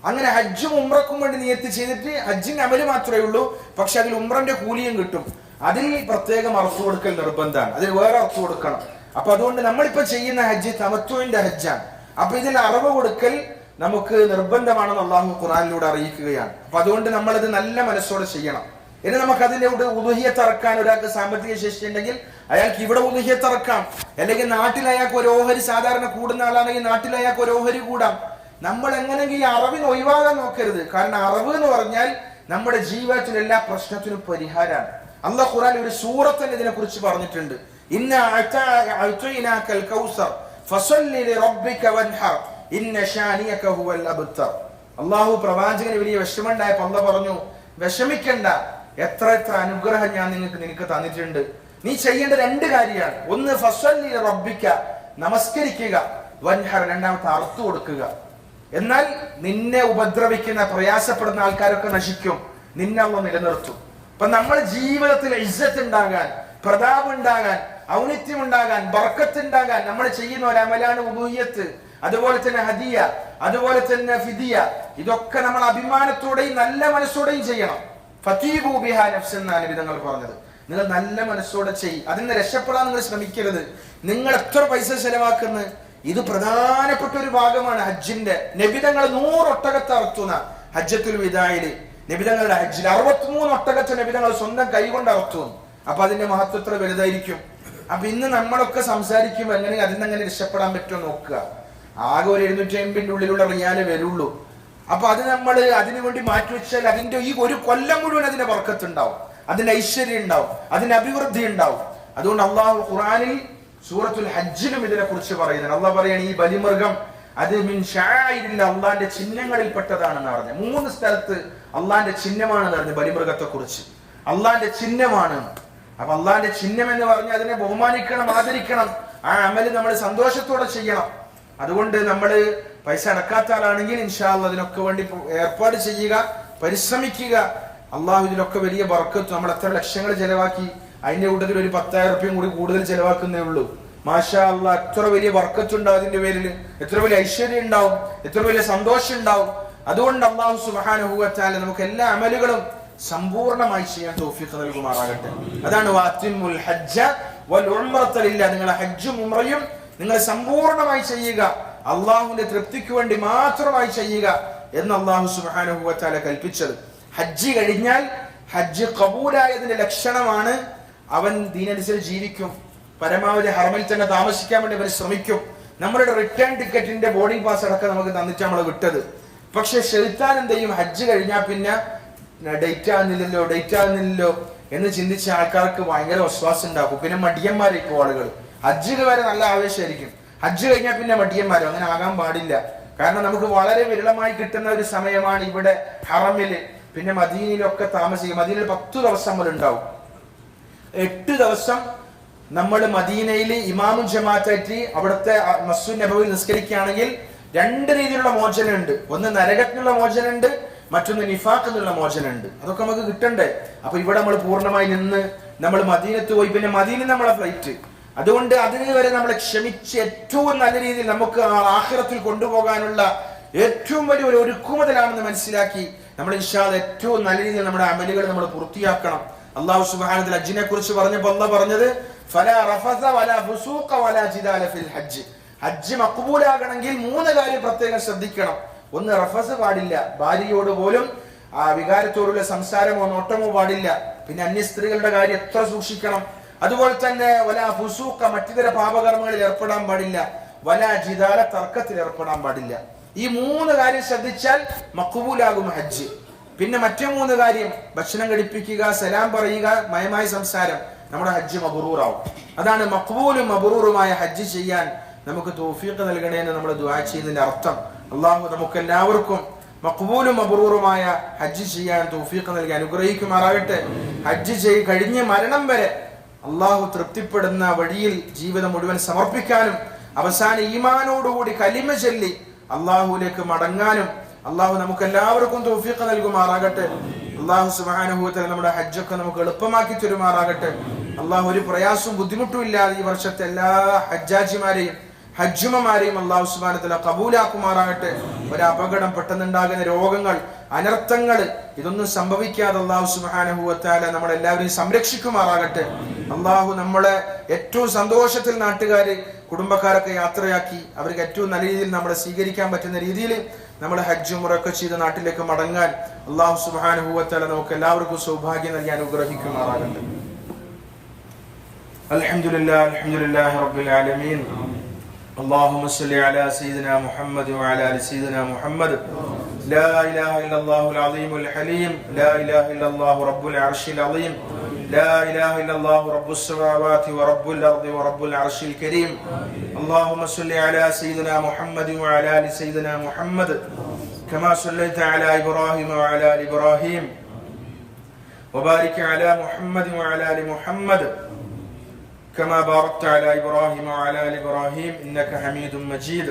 അങ്ങനെ ഹജ്ജും ഉംറക്കും വേണ്ടി നിയത്ത് ചെയ്തിട്ട് ഹജ്ജിന്റെ അമല് മാത്രമേ ഉള്ളൂ, പക്ഷെ അതിൽ ഉംറന്റെ കൂലിയും കിട്ടും. അതിൽ പ്രത്യേകം അർത്ഥം കൊടുക്കൽ നിർബന്ധമാണ്, അതിൽ വേറെ അർത്ഥം കൊടുക്കണം. അപ്പൊ അതുകൊണ്ട് നമ്മളിപ്പോ ചെയ്യുന്ന ഹജ്ജ് തമത്തുവിന്റെ ഹജ്ജാണ്. അപ്പൊ ഇതിൽ അറവ് കൊടുക്കൽ നമുക്ക് നിർബന്ധമാണെന്ന് അള്ളാഹു ഖുർആനിലൂടെ അറിയിക്കുകയാണ്. അപ്പൊ അതുകൊണ്ട് നമ്മളത് നല്ല മനസ്സോടെ ചെയ്യണം. ഇനി നമുക്ക് അതിന്റെ ഉദുഹിയത്ത് ഇറക്കാൻ ഒരാൾക്ക് സാമ്പത്തിക ശേഷി ഉണ്ടെങ്കിൽ അയാൾക്ക് ഇവിടെ ഉദുഹിയത്ത് ഇറക്കാം. അല്ലെങ്കിൽ നാട്ടിൽ അയാൾക്ക് ഒരു ഓഹരി, സാധാരണ കൂടുന്ന ആളാണെങ്കിൽ നാട്ടിൽ അയാൾക്ക് ഒരു ഓഹരി കൂടാം. നമ്മൾ എങ്ങനെയെങ്കിലും ഈ അറവിന് ഒഴിവാകാൻ നോക്കരുത്. കാരണം അറവ് എന്ന് പറഞ്ഞാൽ നമ്മുടെ ജീവിതത്തിലെ എല്ലാ പ്രശ്നത്തിനും പരിഹാരമാണ്. അല്ലാഹു ഖുർആനിൽ ഒരു സൂറത്തിന് ഇതിനെ കുറിച്ച് പറഞ്ഞിട്ടുണ്ട്. ഇന്ന അഅതൈനാകൽ കൗസർ ഫസല്ലി ലിറബ്ബിക വൻഹർ ഇന്ന ശാനിയക ഹുവൽ അബ്തർ. അല്ലാഹു പ്രവാചകന് വലിയ വിഷമമുണ്ടായപ്പോൾ അല്ലാഹു പറഞ്ഞു, വിഷമിക്കണ്ട, എത്ര അനുഗ്രഹം ഞാൻ നിനക്ക് തന്നിട്ടുണ്ട്. നീ ചെയ്യേണ്ട 2 കാര്യമാണ്. ഒന്ന് ഫസല്ലി ലിറബ്ബിക, നമസ്കരിക്കുക, വൻഹർ, രണ്ടാമത്തെ അർത്ഥം കൊടുക്കുക. എന്നാൽ നിന്നെ ഉപദ്രവിക്കുന്ന, പ്രയാസപ്പെടുന്ന ആൾക്കാരൊക്കെ നശിക്കും, നിന്നെ അല്ലാഹു നിലനിർത്തും. അപ്പൊ നമ്മൾ ജീവിതത്തിൽ ഇസ്സത്ത് ഉണ്ടാകാൻ, പ്രതാപം ഉണ്ടാകാൻ, ഔന്നിത്യം ഉണ്ടാകാൻ, ബർക്കത്ത് ഉണ്ടാകാൻ നമ്മൾ ചെയ്യുന്ന ഒരു അമലാണ് ഉദുഹിയത്ത്. അതുപോലെ തന്നെ ഹദിയ, അതുപോലെ തന്നെ ഫിദിയ. ഇതൊക്കെ നമ്മൾ അഭിമാനത്തോടെയും നല്ല മനസ്സോടെയും ചെയ്യണം. ഫതീബു ബിഹാ നഫ്സ് എന്നാണ് വിധങ്ങൾ പറഞ്ഞത്. നിങ്ങൾ നല്ല മനസ്സോടെ ചെയ്യും. അതിന് രക്ഷപ്പെടാൻ നിങ്ങൾ ശ്രമിക്കരുത്. നിങ്ങൾ എത്ര പൈസ ചെലവാക്കുന്നത്, ഇത് പ്രധാനപ്പെട്ട ഒരു ഭാഗമാണ് ഹജ്ജിന്റെ. നബിതങ്ങൾ 100 ഒട്ടകത്തെ അറുത്തുന്ന ഹജ്ജത്തുൽ വിദായില്, നബിതങ്ങളുടെ ഹജ്ജിൽ 63 ഒട്ടകത്തെ നബിതങ്ങൾ സ്വന്തം കൈകൊണ്ട് അറുത്തുന്നു. അപ്പൊ അതിന്റെ മഹത്വം എത്ര വലുതായിരിക്കും. അപ്പൊ ഇന്ന് നമ്മളൊക്കെ സംസാരിക്കുമ്പോൾ എങ്ങനെ അതിനെങ്ങനെ രക്ഷപ്പെടാൻ പറ്റുമോ നോക്കുക. ആകെ ഒരു 750 ഉള്ളിലുള്ള റിയാലേ വരുള്ളൂ. അപ്പൊ അത് നമ്മൾ അതിനു വേണ്ടി മാറ്റിവെച്ചാൽ അതിന്റെ ഈ ഒരു കൊല്ലം മുഴുവൻ അതിന്റെ ബർക്കത്ത് ഉണ്ടാവും, അതിന്റെ ഐശ്വര്യം ഉണ്ടാവും, അതിന്റെ അഭിവൃദ്ധി ഉണ്ടാവും. അതുകൊണ്ട് അള്ളാഹു ഖുർആനിൽ സൂറത്തുൽ ഹജ്ജിലും ഇതിനെ കുറിച്ച് പറയുന്നത്. അള്ളാഹ് പറയാണ്, ഈ ബലിമൃഗം അത് മിൻ ശാഇരില്ല, അള്ളാന്റെ ചിഹ്നങ്ങളിൽ പെട്ടതാണെന്ന് പറഞ്ഞു. 3 സ്ഥലത്ത് അള്ളാന്റെ ചിഹ്നമാണെന്ന് പറഞ്ഞു ബലിമൃഗത്തെ കുറിച്ച്. അള്ളാന്റെ ചിഹ്നമാണ്. അപ്പൊ അള്ളാന്റെ ചിഹ്നം എന്ന് പറഞ്ഞാൽ അതിനെ ബഹുമാനിക്കണം, ആദരിക്കണം. ആ അമല് നമ്മൾ സന്തോഷത്തോടെ ചെയ്യണം. അതുകൊണ്ട് നമ്മൾ പൈസ അടക്കാത്ത ആളാണെങ്കിൽ ഇൻഷാ അല്ലാഹ് അതിനൊക്കെ വേണ്ടി ഏർപ്പാട് ചെയ്യുക, പരിശ്രമിക്കുക. അള്ളാഹു ഇതിലൊക്കെ വലിയ ബർക്കത്ത്. നമ്മൾ എത്ര ലക്ഷങ്ങൾ ചെലവാക്കി, അതിന്റെ കൂട്ടത്തിൽ ഒരു 10,000 രൂപയും കൂടി കൂടുതൽ ചെലവാക്കുന്നേ ഉള്ളൂ. മാഷാ അല്ലാഹ് എത്ര വലിയ ബർക്കത്തുണ്ടാവും അതിന്റെ പേരിൽ, എത്ര വലിയ ഐശ്വര്യം ഉണ്ടാവും, എത്ര വലിയ സന്തോഷം ഉണ്ടാവും. അതുകൊണ്ട് അല്ലാഹു സുബ്ഹാനഹു വ തആല നമുക്ക് എല്ലാ അമലുകളും സമ്പൂർണ്ണമായി ചെയ്യാൻ തൗഫീഖ് നൽകുമാറാകട്ടെ. അതാണ് വഅത്തിമുൽ ഹജ്ജ വൽ ഉംറത ലില്ലാഹ്. നിങ്ങളുടെ ഹജ്ജും ഉംറയും നിങ്ങൾ സമ്പൂർണ്ണമായി ചെയ്യുക, അള്ളാഹുവിന്റെ തൃപ്തിക്ക് വേണ്ടി മാത്രമായി ചെയ്യുക എന്ന് അല്ലാഹു സുബ്ഹാനഹു വ തആല കൽപ്പിച്ചത്. ഹജ്ജ് കഴിഞ്ഞാൽ ഹജ്ജ് ഖബൂലായതിന്റെ ലക്ഷണമാണ് അവൻ ദീനനുസരിച്ച് ജീവിക്കും, പരമാവധി ഹറമിൽ തന്നെ താമസിക്കാൻ വേണ്ടി അവർ ശ്രമിക്കും. നമ്മളുടെ റിട്ടേൺ ടിക്കറ്റിന്റെ ബോർഡിംഗ് പാസ് അടക്കം നമുക്ക് തന്നിട്ട് നമ്മൾ വിട്ടത്. പക്ഷെ ശൈത്താൻ എന്ത് ചെയ്യും? ഹജ്ജ് കഴിഞ്ഞാൽ പിന്നെ ഡേറ്റ് ആകുന്നില്ലല്ലോ എന്ന് ചിന്തിച്ച ആൾക്കാർക്ക് ഭയങ്കര വിശ്വാസം ഉണ്ടാക്കും. പിന്നെ മടിയന്മാരേക്കും ആളുകൾ. ഹജ്ജിന് വരെ നല്ല ആവേശമായിരിക്കും, ഹജ്ജ് കഴിഞ്ഞാൽ പിന്നെ മടിയന്മാരും. അങ്ങനെ ആകാൻ പാടില്ല. കാരണം നമുക്ക് വളരെ വിരളമായി കിട്ടുന്ന ഒരു സമയമാണ് ഇവിടെ ഹറമില്. പിന്നെ മദീനയിലൊക്കെ താമസിക്കും. മദീനയിൽ 10 ദിവസം നമ്മൾ ഉണ്ടാവും. 8 ദിവസം നമ്മൾ മദീനയിൽ ഇമാമും ജമാഅത്തായിട്ട് അവിടുത്തെ മസ്ജിദ് നബവിയിൽ നിസ്കരിക്കുകയാണെങ്കിൽ 2 രീതിയിലുള്ള മോചനം ഉണ്ട്. ഒന്ന് നരകത്തിനുള്ള മോചനം ഉണ്ട്, മറ്റൊന്ന് നിഫാഖ് എന്നുള്ള മോചനം ഉണ്ട്. അതൊക്കെ നമുക്ക് കിട്ടണ്ടേ? അപ്പൊ ഇവിടെ നമ്മൾ പൂർണ്ണമായി നിന്ന് നമ്മൾ മദീനത്ത് പോയി, പിന്നെ മദീന നമ്മളെ ഫ്ലൈറ്റ്. അതുകൊണ്ട് അതിന് വരെ നമ്മളെ ക്ഷമിച്ച് ഏറ്റവും നല്ല രീതിയിൽ നമുക്ക് ആഖിറത്തിൽ കൊണ്ടുപോകാനുള്ള ഏറ്റവും വലിയ ഒരു ഒരുക്കുമുതലാണെന്ന് മനസ്സിലാക്കി നമ്മൾ ഇൻഷാ അല്ലാഹ് ഏറ്റവും നല്ല രീതിയിൽ നമ്മുടെ അമലുകൾ നമ്മൾ പൂർത്തിയാക്കണം. അല്ലാഹു സുബ്ഹാനഹു വ തആല ഹജ്ജിനെ കുറിച്ച് പറഞ്ഞപ്പോൾ അല്ലാഹു പറഞ്ഞത് ഫലാ റഫസ വലാ ഫുസൂഖ വലാ ജിദാല ഫിൽ ഹജ്ജ്. ഹജ്ജ് മഖ്ബൂലാകണമെങ്കിൽ 3 കാര്യം പ്രത്യേകം ശ്രദ്ധിക്കണം. ഒന്ന്, റഫസ് പാടില്ല. ഭാര്യയോട് പോലും വികാരത്തോടുള്ള സംസാരമോ നോട്ടമോ പാടില്ല. പിന്നെ അന്യ സ്ത്രീകളുടെ കാര്യം എത്ര സൂക്ഷിക്കണം. അതുപോലെ തന്നെ വലാ ഫുസൂഖ, മറ്റിതര പാപകർമ്മങ്ങളിൽ ഏർപ്പെടാൻ പാടില്ല. വലാ ജിദാല, തർക്കത്തിൽ ഏർപ്പെടാൻ പാടില്ല. ഈ 3 കാര്യം ശ്രദ്ധിച്ചാൽ മഖ്ബൂലാകും ഹജ്ജ്. പിന്നെ മറ്റേ 3 കാര്യം, ഭക്ഷണം കഴിപ്പിക്കുക, സലാം പറയുക, മയമായ സംസാരം, നമ്മുടെ ഹജ്ജ് മബ്റൂറാവും. അതാണ് മഖ്ബൂലും മബ്റൂറുമായ ഹജ്ജ് ചെയ്യാൻ നമുക്ക് തൗഫീഖ് നൽകണേ എന്ന് നമ്മൾ ദുആ ചെയ്യുന്നതിന്റെ അർത്ഥം. അല്ലാഹു നമുക്ക് എല്ലാവർക്കും മഖ്ബൂലും മബ്റൂറുമായ ഹജ്ജ് ചെയ്യാൻ തൗഫീഖ് നൽകി അനുഗ്രഹിക്കുമാറാകട്ടെ. ഹജ്ജ് കഴിഞ്ഞ് മരണം വരെ അല്ലാഹു തൃപ്തിപ്പെടുന്ന വഴിയിൽ ജീവിതം മുഴുവൻ സമർപ്പിക്കാനും അവസാന ഈമാനോടുകൂടി കലിമ ചൊല്ലി അല്ലാഹുവിലേക്ക് മടങ്ങാനും അല്ലാഹു നമുക്ക് എല്ലാവർക്കും തൗഫീഖ് നൽകുമാറാകട്ടെ. അല്ലാഹു സുബ്ഹാനഹു വ തആല നമ്മുടെ ഹജ്ജൊക്കെ നമുക്ക് എളുപ്പമാക്കി തരുമാറാകട്ടെ. അല്ലാഹു ഒരു പ്രയാസവും ബുദ്ധിമുട്ടും ഇല്ലാതെ ഈ വർഷത്തെ എല്ലാ ഹജ്ജാജിമാരെയും ഹജ്ജുമമാരെയും അല്ലാഹു സുബ്ഹാനഹു വ തആല കബൂലാക്കുമാറാകട്ടെ. ഒരു അപകടം, പെട്ടെന്നുണ്ടാകുന്ന രോഗങ്ങൾ, അനർത്ഥങ്ങൾ ഇതൊന്നും സംഭവിക്കാതെ അല്ലാഹു സുബ്ഹാനഹു വ തആല നമ്മളെല്ലാവരെയും സംരക്ഷിക്കുമാറാകട്ടെ. അല്ലാഹു നമ്മളെ ഏറ്റവും സന്തോഷത്തിൽ നാട്ടുകാര് കുടുംബക്കാരൊക്കെ യാത്രയാക്കി അവർക്ക് ഏറ്റവും നല്ല രീതിയിൽ നമ്മളെ സ്വീകരിക്കാൻ പറ്റുന്ന രീതിയിൽ നമ്മൾ ഹജ്ജ് ഉംറയൊക്കെ ചെയ്ത് നാട്ടിലേക്ക് മടങ്ങാൻ അല്ലാഹു സുബ്ഹാനഹു വ തആല നമുക്ക് എല്ലാവർക്കും സൗഭാഗ്യം നൽകി അനുഗ്രഹിക്കുമാറാകട്ടെ. അൽഹംദുലില്ലാഹി റബ്ബിൽ ആലമീൻ. اللهم صل على سيدنا محمد وعلى ال سيدنا محمد. لا اله الا الله العظيم الحليم. لا اله الا الله رب العرش العظيم. لا اله الا الله رب السماوات ورب الارض ورب العرش الكريم. اللهم صل على سيدنا محمد وعلى ال سيدنا محمد كما صليت على ابراهيم وعلى ال ابراهيم. وبارك على محمد وعلى ال محمد كما باركت على إبراهيم وعلى آل إبراهيم إنك حميد مجيد.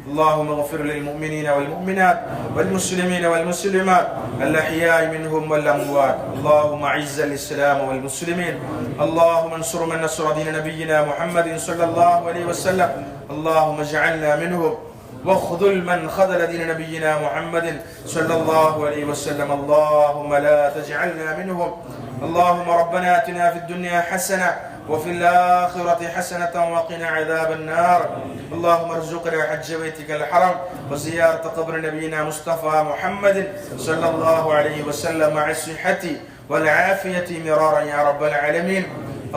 اللهم اغفر للمؤمنين والمؤمنات والمسلمين والمسلمات الأحياء منهم والأموات. اللهم أعز الإسلام والمسلمين. اللهم انصر من نصر دين نبينا محمد صلى الله عليه وسلم. اللهم اجعلنا منهم واخذل من خذل دين نبينا محمد صلى الله عليه وسلم. اللهم لا تجعلنا منهم. اللهم ربنا آتنا في الدنيا حسنة وفي الآخرة حسنة وقنا عذاب النار. اللهم ارزقنا حج بيتك الحرم وزيارة قبر نبينا مصطفى محمد صلى الله عليه وسلم مع الصحة والعافية مرارا يا رب العالمين.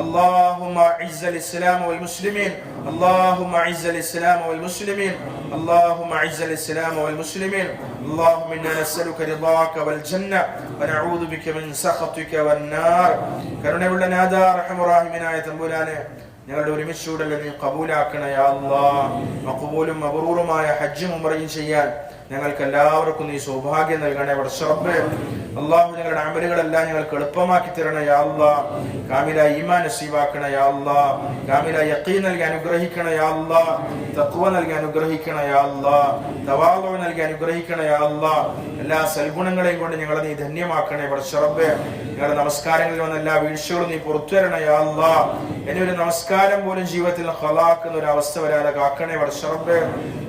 اللهم اعز الإسلام والمسلمين. اللهم اعز الإسلام والمسلمين. اللهم اعز الإسلام والمسلمين. اللهم إنا نسألك رضاك والجنة ونعوذ بك من سخطك والنار. കരുണയുള്ള നാഥ റഹ്മാനായ തമ്പുരാനെ, ഞങ്ങളുടെ ഒരുമിച്ചുകൂടൽ നീ കബൂലാക്കണേ യാ അല്ലാഹ്. മഖ്ബൂലും മബ്റൂറുമായ ഹജ്ജും ഉംറയും ചെയ്യാൻ ഞങ്ങൾക്ക് എല്ലാവർക്കും നീ സൗഭാഗ്യം നൽകണേ റബ്ബേ. അല്ലാഹു ഞങ്ങളുടെ അമലുകളെല്ലാം ഞങ്ങൾക്ക് എളുപ്പമാക്കി തരണേ യാ അല്ലാഹ്. കാമിലായ ഈമാൻ നസീബാക്കണേ യാ അല്ലാഹ്. കാമിലായ യഖീൻ നൽകി അനുഗ്രഹിക്കണേ യാ അല്ലാഹ്. തഖ്വ നൽകി അനുഗ്രഹിക്കണേ യാ അല്ലാഹ്. തവാളു നൽകി അനുഗ്രഹിക്കണേ യാ അല്ലാഹ്. എല്ലാ സൽഗുണങ്ങളെയും കൊണ്ട് ഞങ്ങളെ നീ ധന്യമാക്കണേ റബ്ബേ. ഞങ്ങളുടെ നമസ്കാരങ്ങളിൽ വന്ന എല്ലാ വീഴ്ചകളും നീ പുറത്തു തരണേ യാ അല്ലാഹ്. ഇനി ഒരു നമസ്കാരം പോലും ജീവിതത്തിൽ ഖലാക്കുന്ന ഒരു അവസ്ഥ വരാതെ കാക്കണേ റബ്ബേ.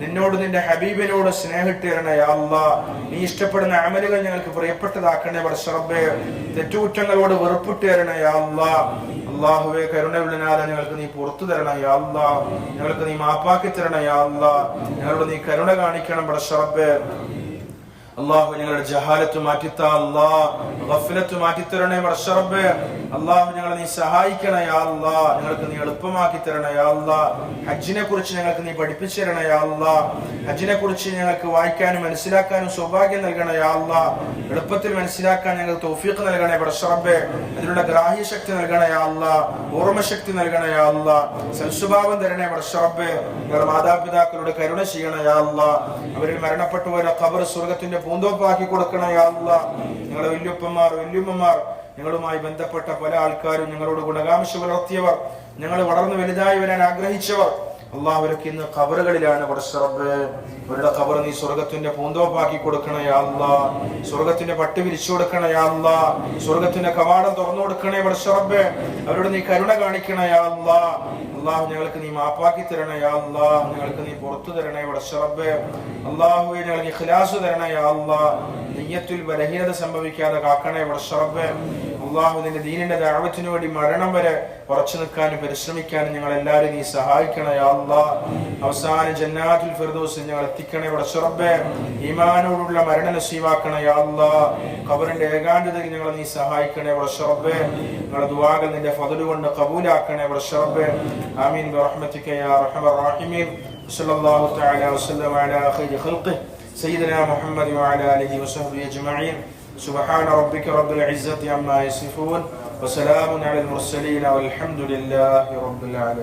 നിന്നോട് നിന്റെ ഹബീബിനോട് സ്നേഹിട്ട് യാ അല്ലാഹ്. നീ ഇഷ്ടപ്പെടുന്ന അമലുകൾ ഞങ്ങൾക്ക് പ്രിയപ്പെട്ടതാക്കണേ റബ്ബേ. തെറ്റുകുറ്റങ്ങളോട് വെറുപ്പിട്ട് തരണേ യാ അല്ലാഹ്. അല്ലാഹുവേ, കരുണയുള്ള നാഥ, ഞങ്ങൾക്ക് നീ പുറത്തു തരണം യാ അല്ലാഹ്. ഞങ്ങൾക്ക് നീ മാപ്പാക്കി തരണം യാ അല്ലാഹ്. ഞങ്ങളോട് നീ കരുണ കാണിക്കണം റബ്ബേ. അല്ലാഹു ഞങ്ങളുടെ ജഹാലത്ത് മാറ്റിത്താ അല്ലാഹ്. ഗഫലത്ത് മാറ്റിത്തരണേ റബ്ബേ. അല്ലാഹു ഞങ്ങളെ നീ സഹായിക്കണേ യാ അല്ലാഹ്. ഞങ്ങൾക്ക് നീ എളുപ്പമാക്കി തരണേ യാ അല്ലാഹ്. ഹജ്ജിനെ കുറിച്ച് ഞങ്ങൾക്ക് നീ പഠിപ്പിച്ചു തരണേ യാ അല്ലാഹ്. ഹജ്ജിനെ കുറിച്ച് ഞങ്ങൾക്ക് വായിക്കാനും മനസ്സിലാക്കാനും സൗഭാഗ്യം നൽകണേ യാ അല്ലാഹ്. എളുപ്പത്തിൽ മനസ്സിലാക്കാൻ ഞങ്ങൾക്ക് തൗഫീഖ് നൽകണേ പടച്ച റബ്ബേ. അതിനുള്ള ഗ്രാഹ്യശക്തി നൽകണേ യാ അല്ലാഹ്. ഓർമ്മശക്തി നൽകണേ യാ അല്ലാഹ്. സൽസ്വഭാവം തരണേ പടച്ച റബ്ബേ. ഞങ്ങളുടെ മാതാപിതാക്കളോട് കരുണ ചെയ്യണേ യാ അല്ലാഹ്. അവരിൽ മരണപ്പെട്ടുപോയ ഖബർ സ്വർഗ്ഗത്തിന്റെ പൂന്തോപ്പാക്കി കൊടുക്കണേ യാ അല്ലാഹ്. ഞങ്ങളുടെ വല്യുപ്പന്മാർ വല്യുമ്മമാർ, ഞങ്ങളുമായി ബന്ധപ്പെട്ട പല ആൾക്കാരും, ഞങ്ങളോട് ഗുണകാംക്ഷ പുലർത്തിയവർ, ഞങ്ങൾ വളർന്നു വലുതായി വരാൻ ആഗ്രഹിച്ചവർ, അല്ലാഹ് അവരൊക്കെ ഇന്ന് ഖബറുകളിലാണ് പടച്ച റബ്ബേ. അവരുടെ ഖബർ നീ സ്വർഗ്ഗത്തിന്റെ പൂന്തോപ്പാക്കി കൊടുക്കണേ യാ അല്ലാഹ്. സ്വർഗ്ഗത്തിന്റെ പട്ട് വിരിച്ചു കൊടുക്കണേ യാ അല്ലാഹ്. സ്വർഗ്ഗത്തിന്റെ കവാടം തുറന്നു കൊടുക്കണേ പടച്ച റബ്ബേ. അവരോട് നീ കരുണ കാണിക്കണേ യാ അല്ലാഹ്. അല്ലാഹു ഞങ്ങൾക്ക് നീ മാപ്പാക്കി തരണേ യാ അല്ലാഹ്. ഞങ്ങൾക്ക് നീ പുറത്തു തരണേ പടച്ച റബ്ബേ. അല്ലാഹുവേ ഞങ്ങൾക്ക് ഇഖ്ലാസ് തരണേ യാ അല്ലാഹ്. നിയ്യത്തിൽ ബലഹീനത സംഭവിക്കാതെ കാക്കണേ പടച്ച റബ്ബേ. അല്ലാഹു നിന്റെ ദീനിന്റെ ദഅവത്തിന് വേണ്ടി മരണം വരെ ഉറച്ചു നിൽക്കാനും പരിശ്രമിക്കാനും ഞങ്ങൾ എല്ലാവരും നീ സഹായിക്കണേ യാ അല്ലാഹ്. അവസാന ജന്നാത്തുൽ ഫിർദൗസിൽ ഞങ്ങൾ എത്തിക്കണേ പടച്ച റബ്ബേ. ഈമാനോടുള്ള മരണം നസീബാക്കണേ യാ അല്ലാഹ്. ഖബറിന്റെ ഏകാന്തതയിൽ ഞങ്ങളെ നീ സഹായിക്കണേ പടച്ച റബ്ബേ. ഞങ്ങളുടെ ദുആകൾ നിന്റെ ഫദ്ല് കൊണ്ട് ഖബൂലാക്കണേ പടച്ച റബ്ബേ. ആമീൻ ബിറഹ്മതിക യാ അർഹമർ റഹീമീൻ. സല്ലല്ലാഹു തആല വസല്ലമ അലാ ഖൈരി ഖൽഖിഹി സയ്യിദിനാ മുഹമ്മദ് വഅലാ ആലിഹി വസഹ്ബിഹി അജ്മഈൻ. സുബ്ഹാന റബ്ബിക റബ്ബിൽ ഇസ്സത്തി അമ്മാ യസിഫൂൻ വസലാമുൻ അലൽ മുർസലീൻ വൽഹംദുലില്ലാഹി റബ്ബിൽ ആലമീൻ.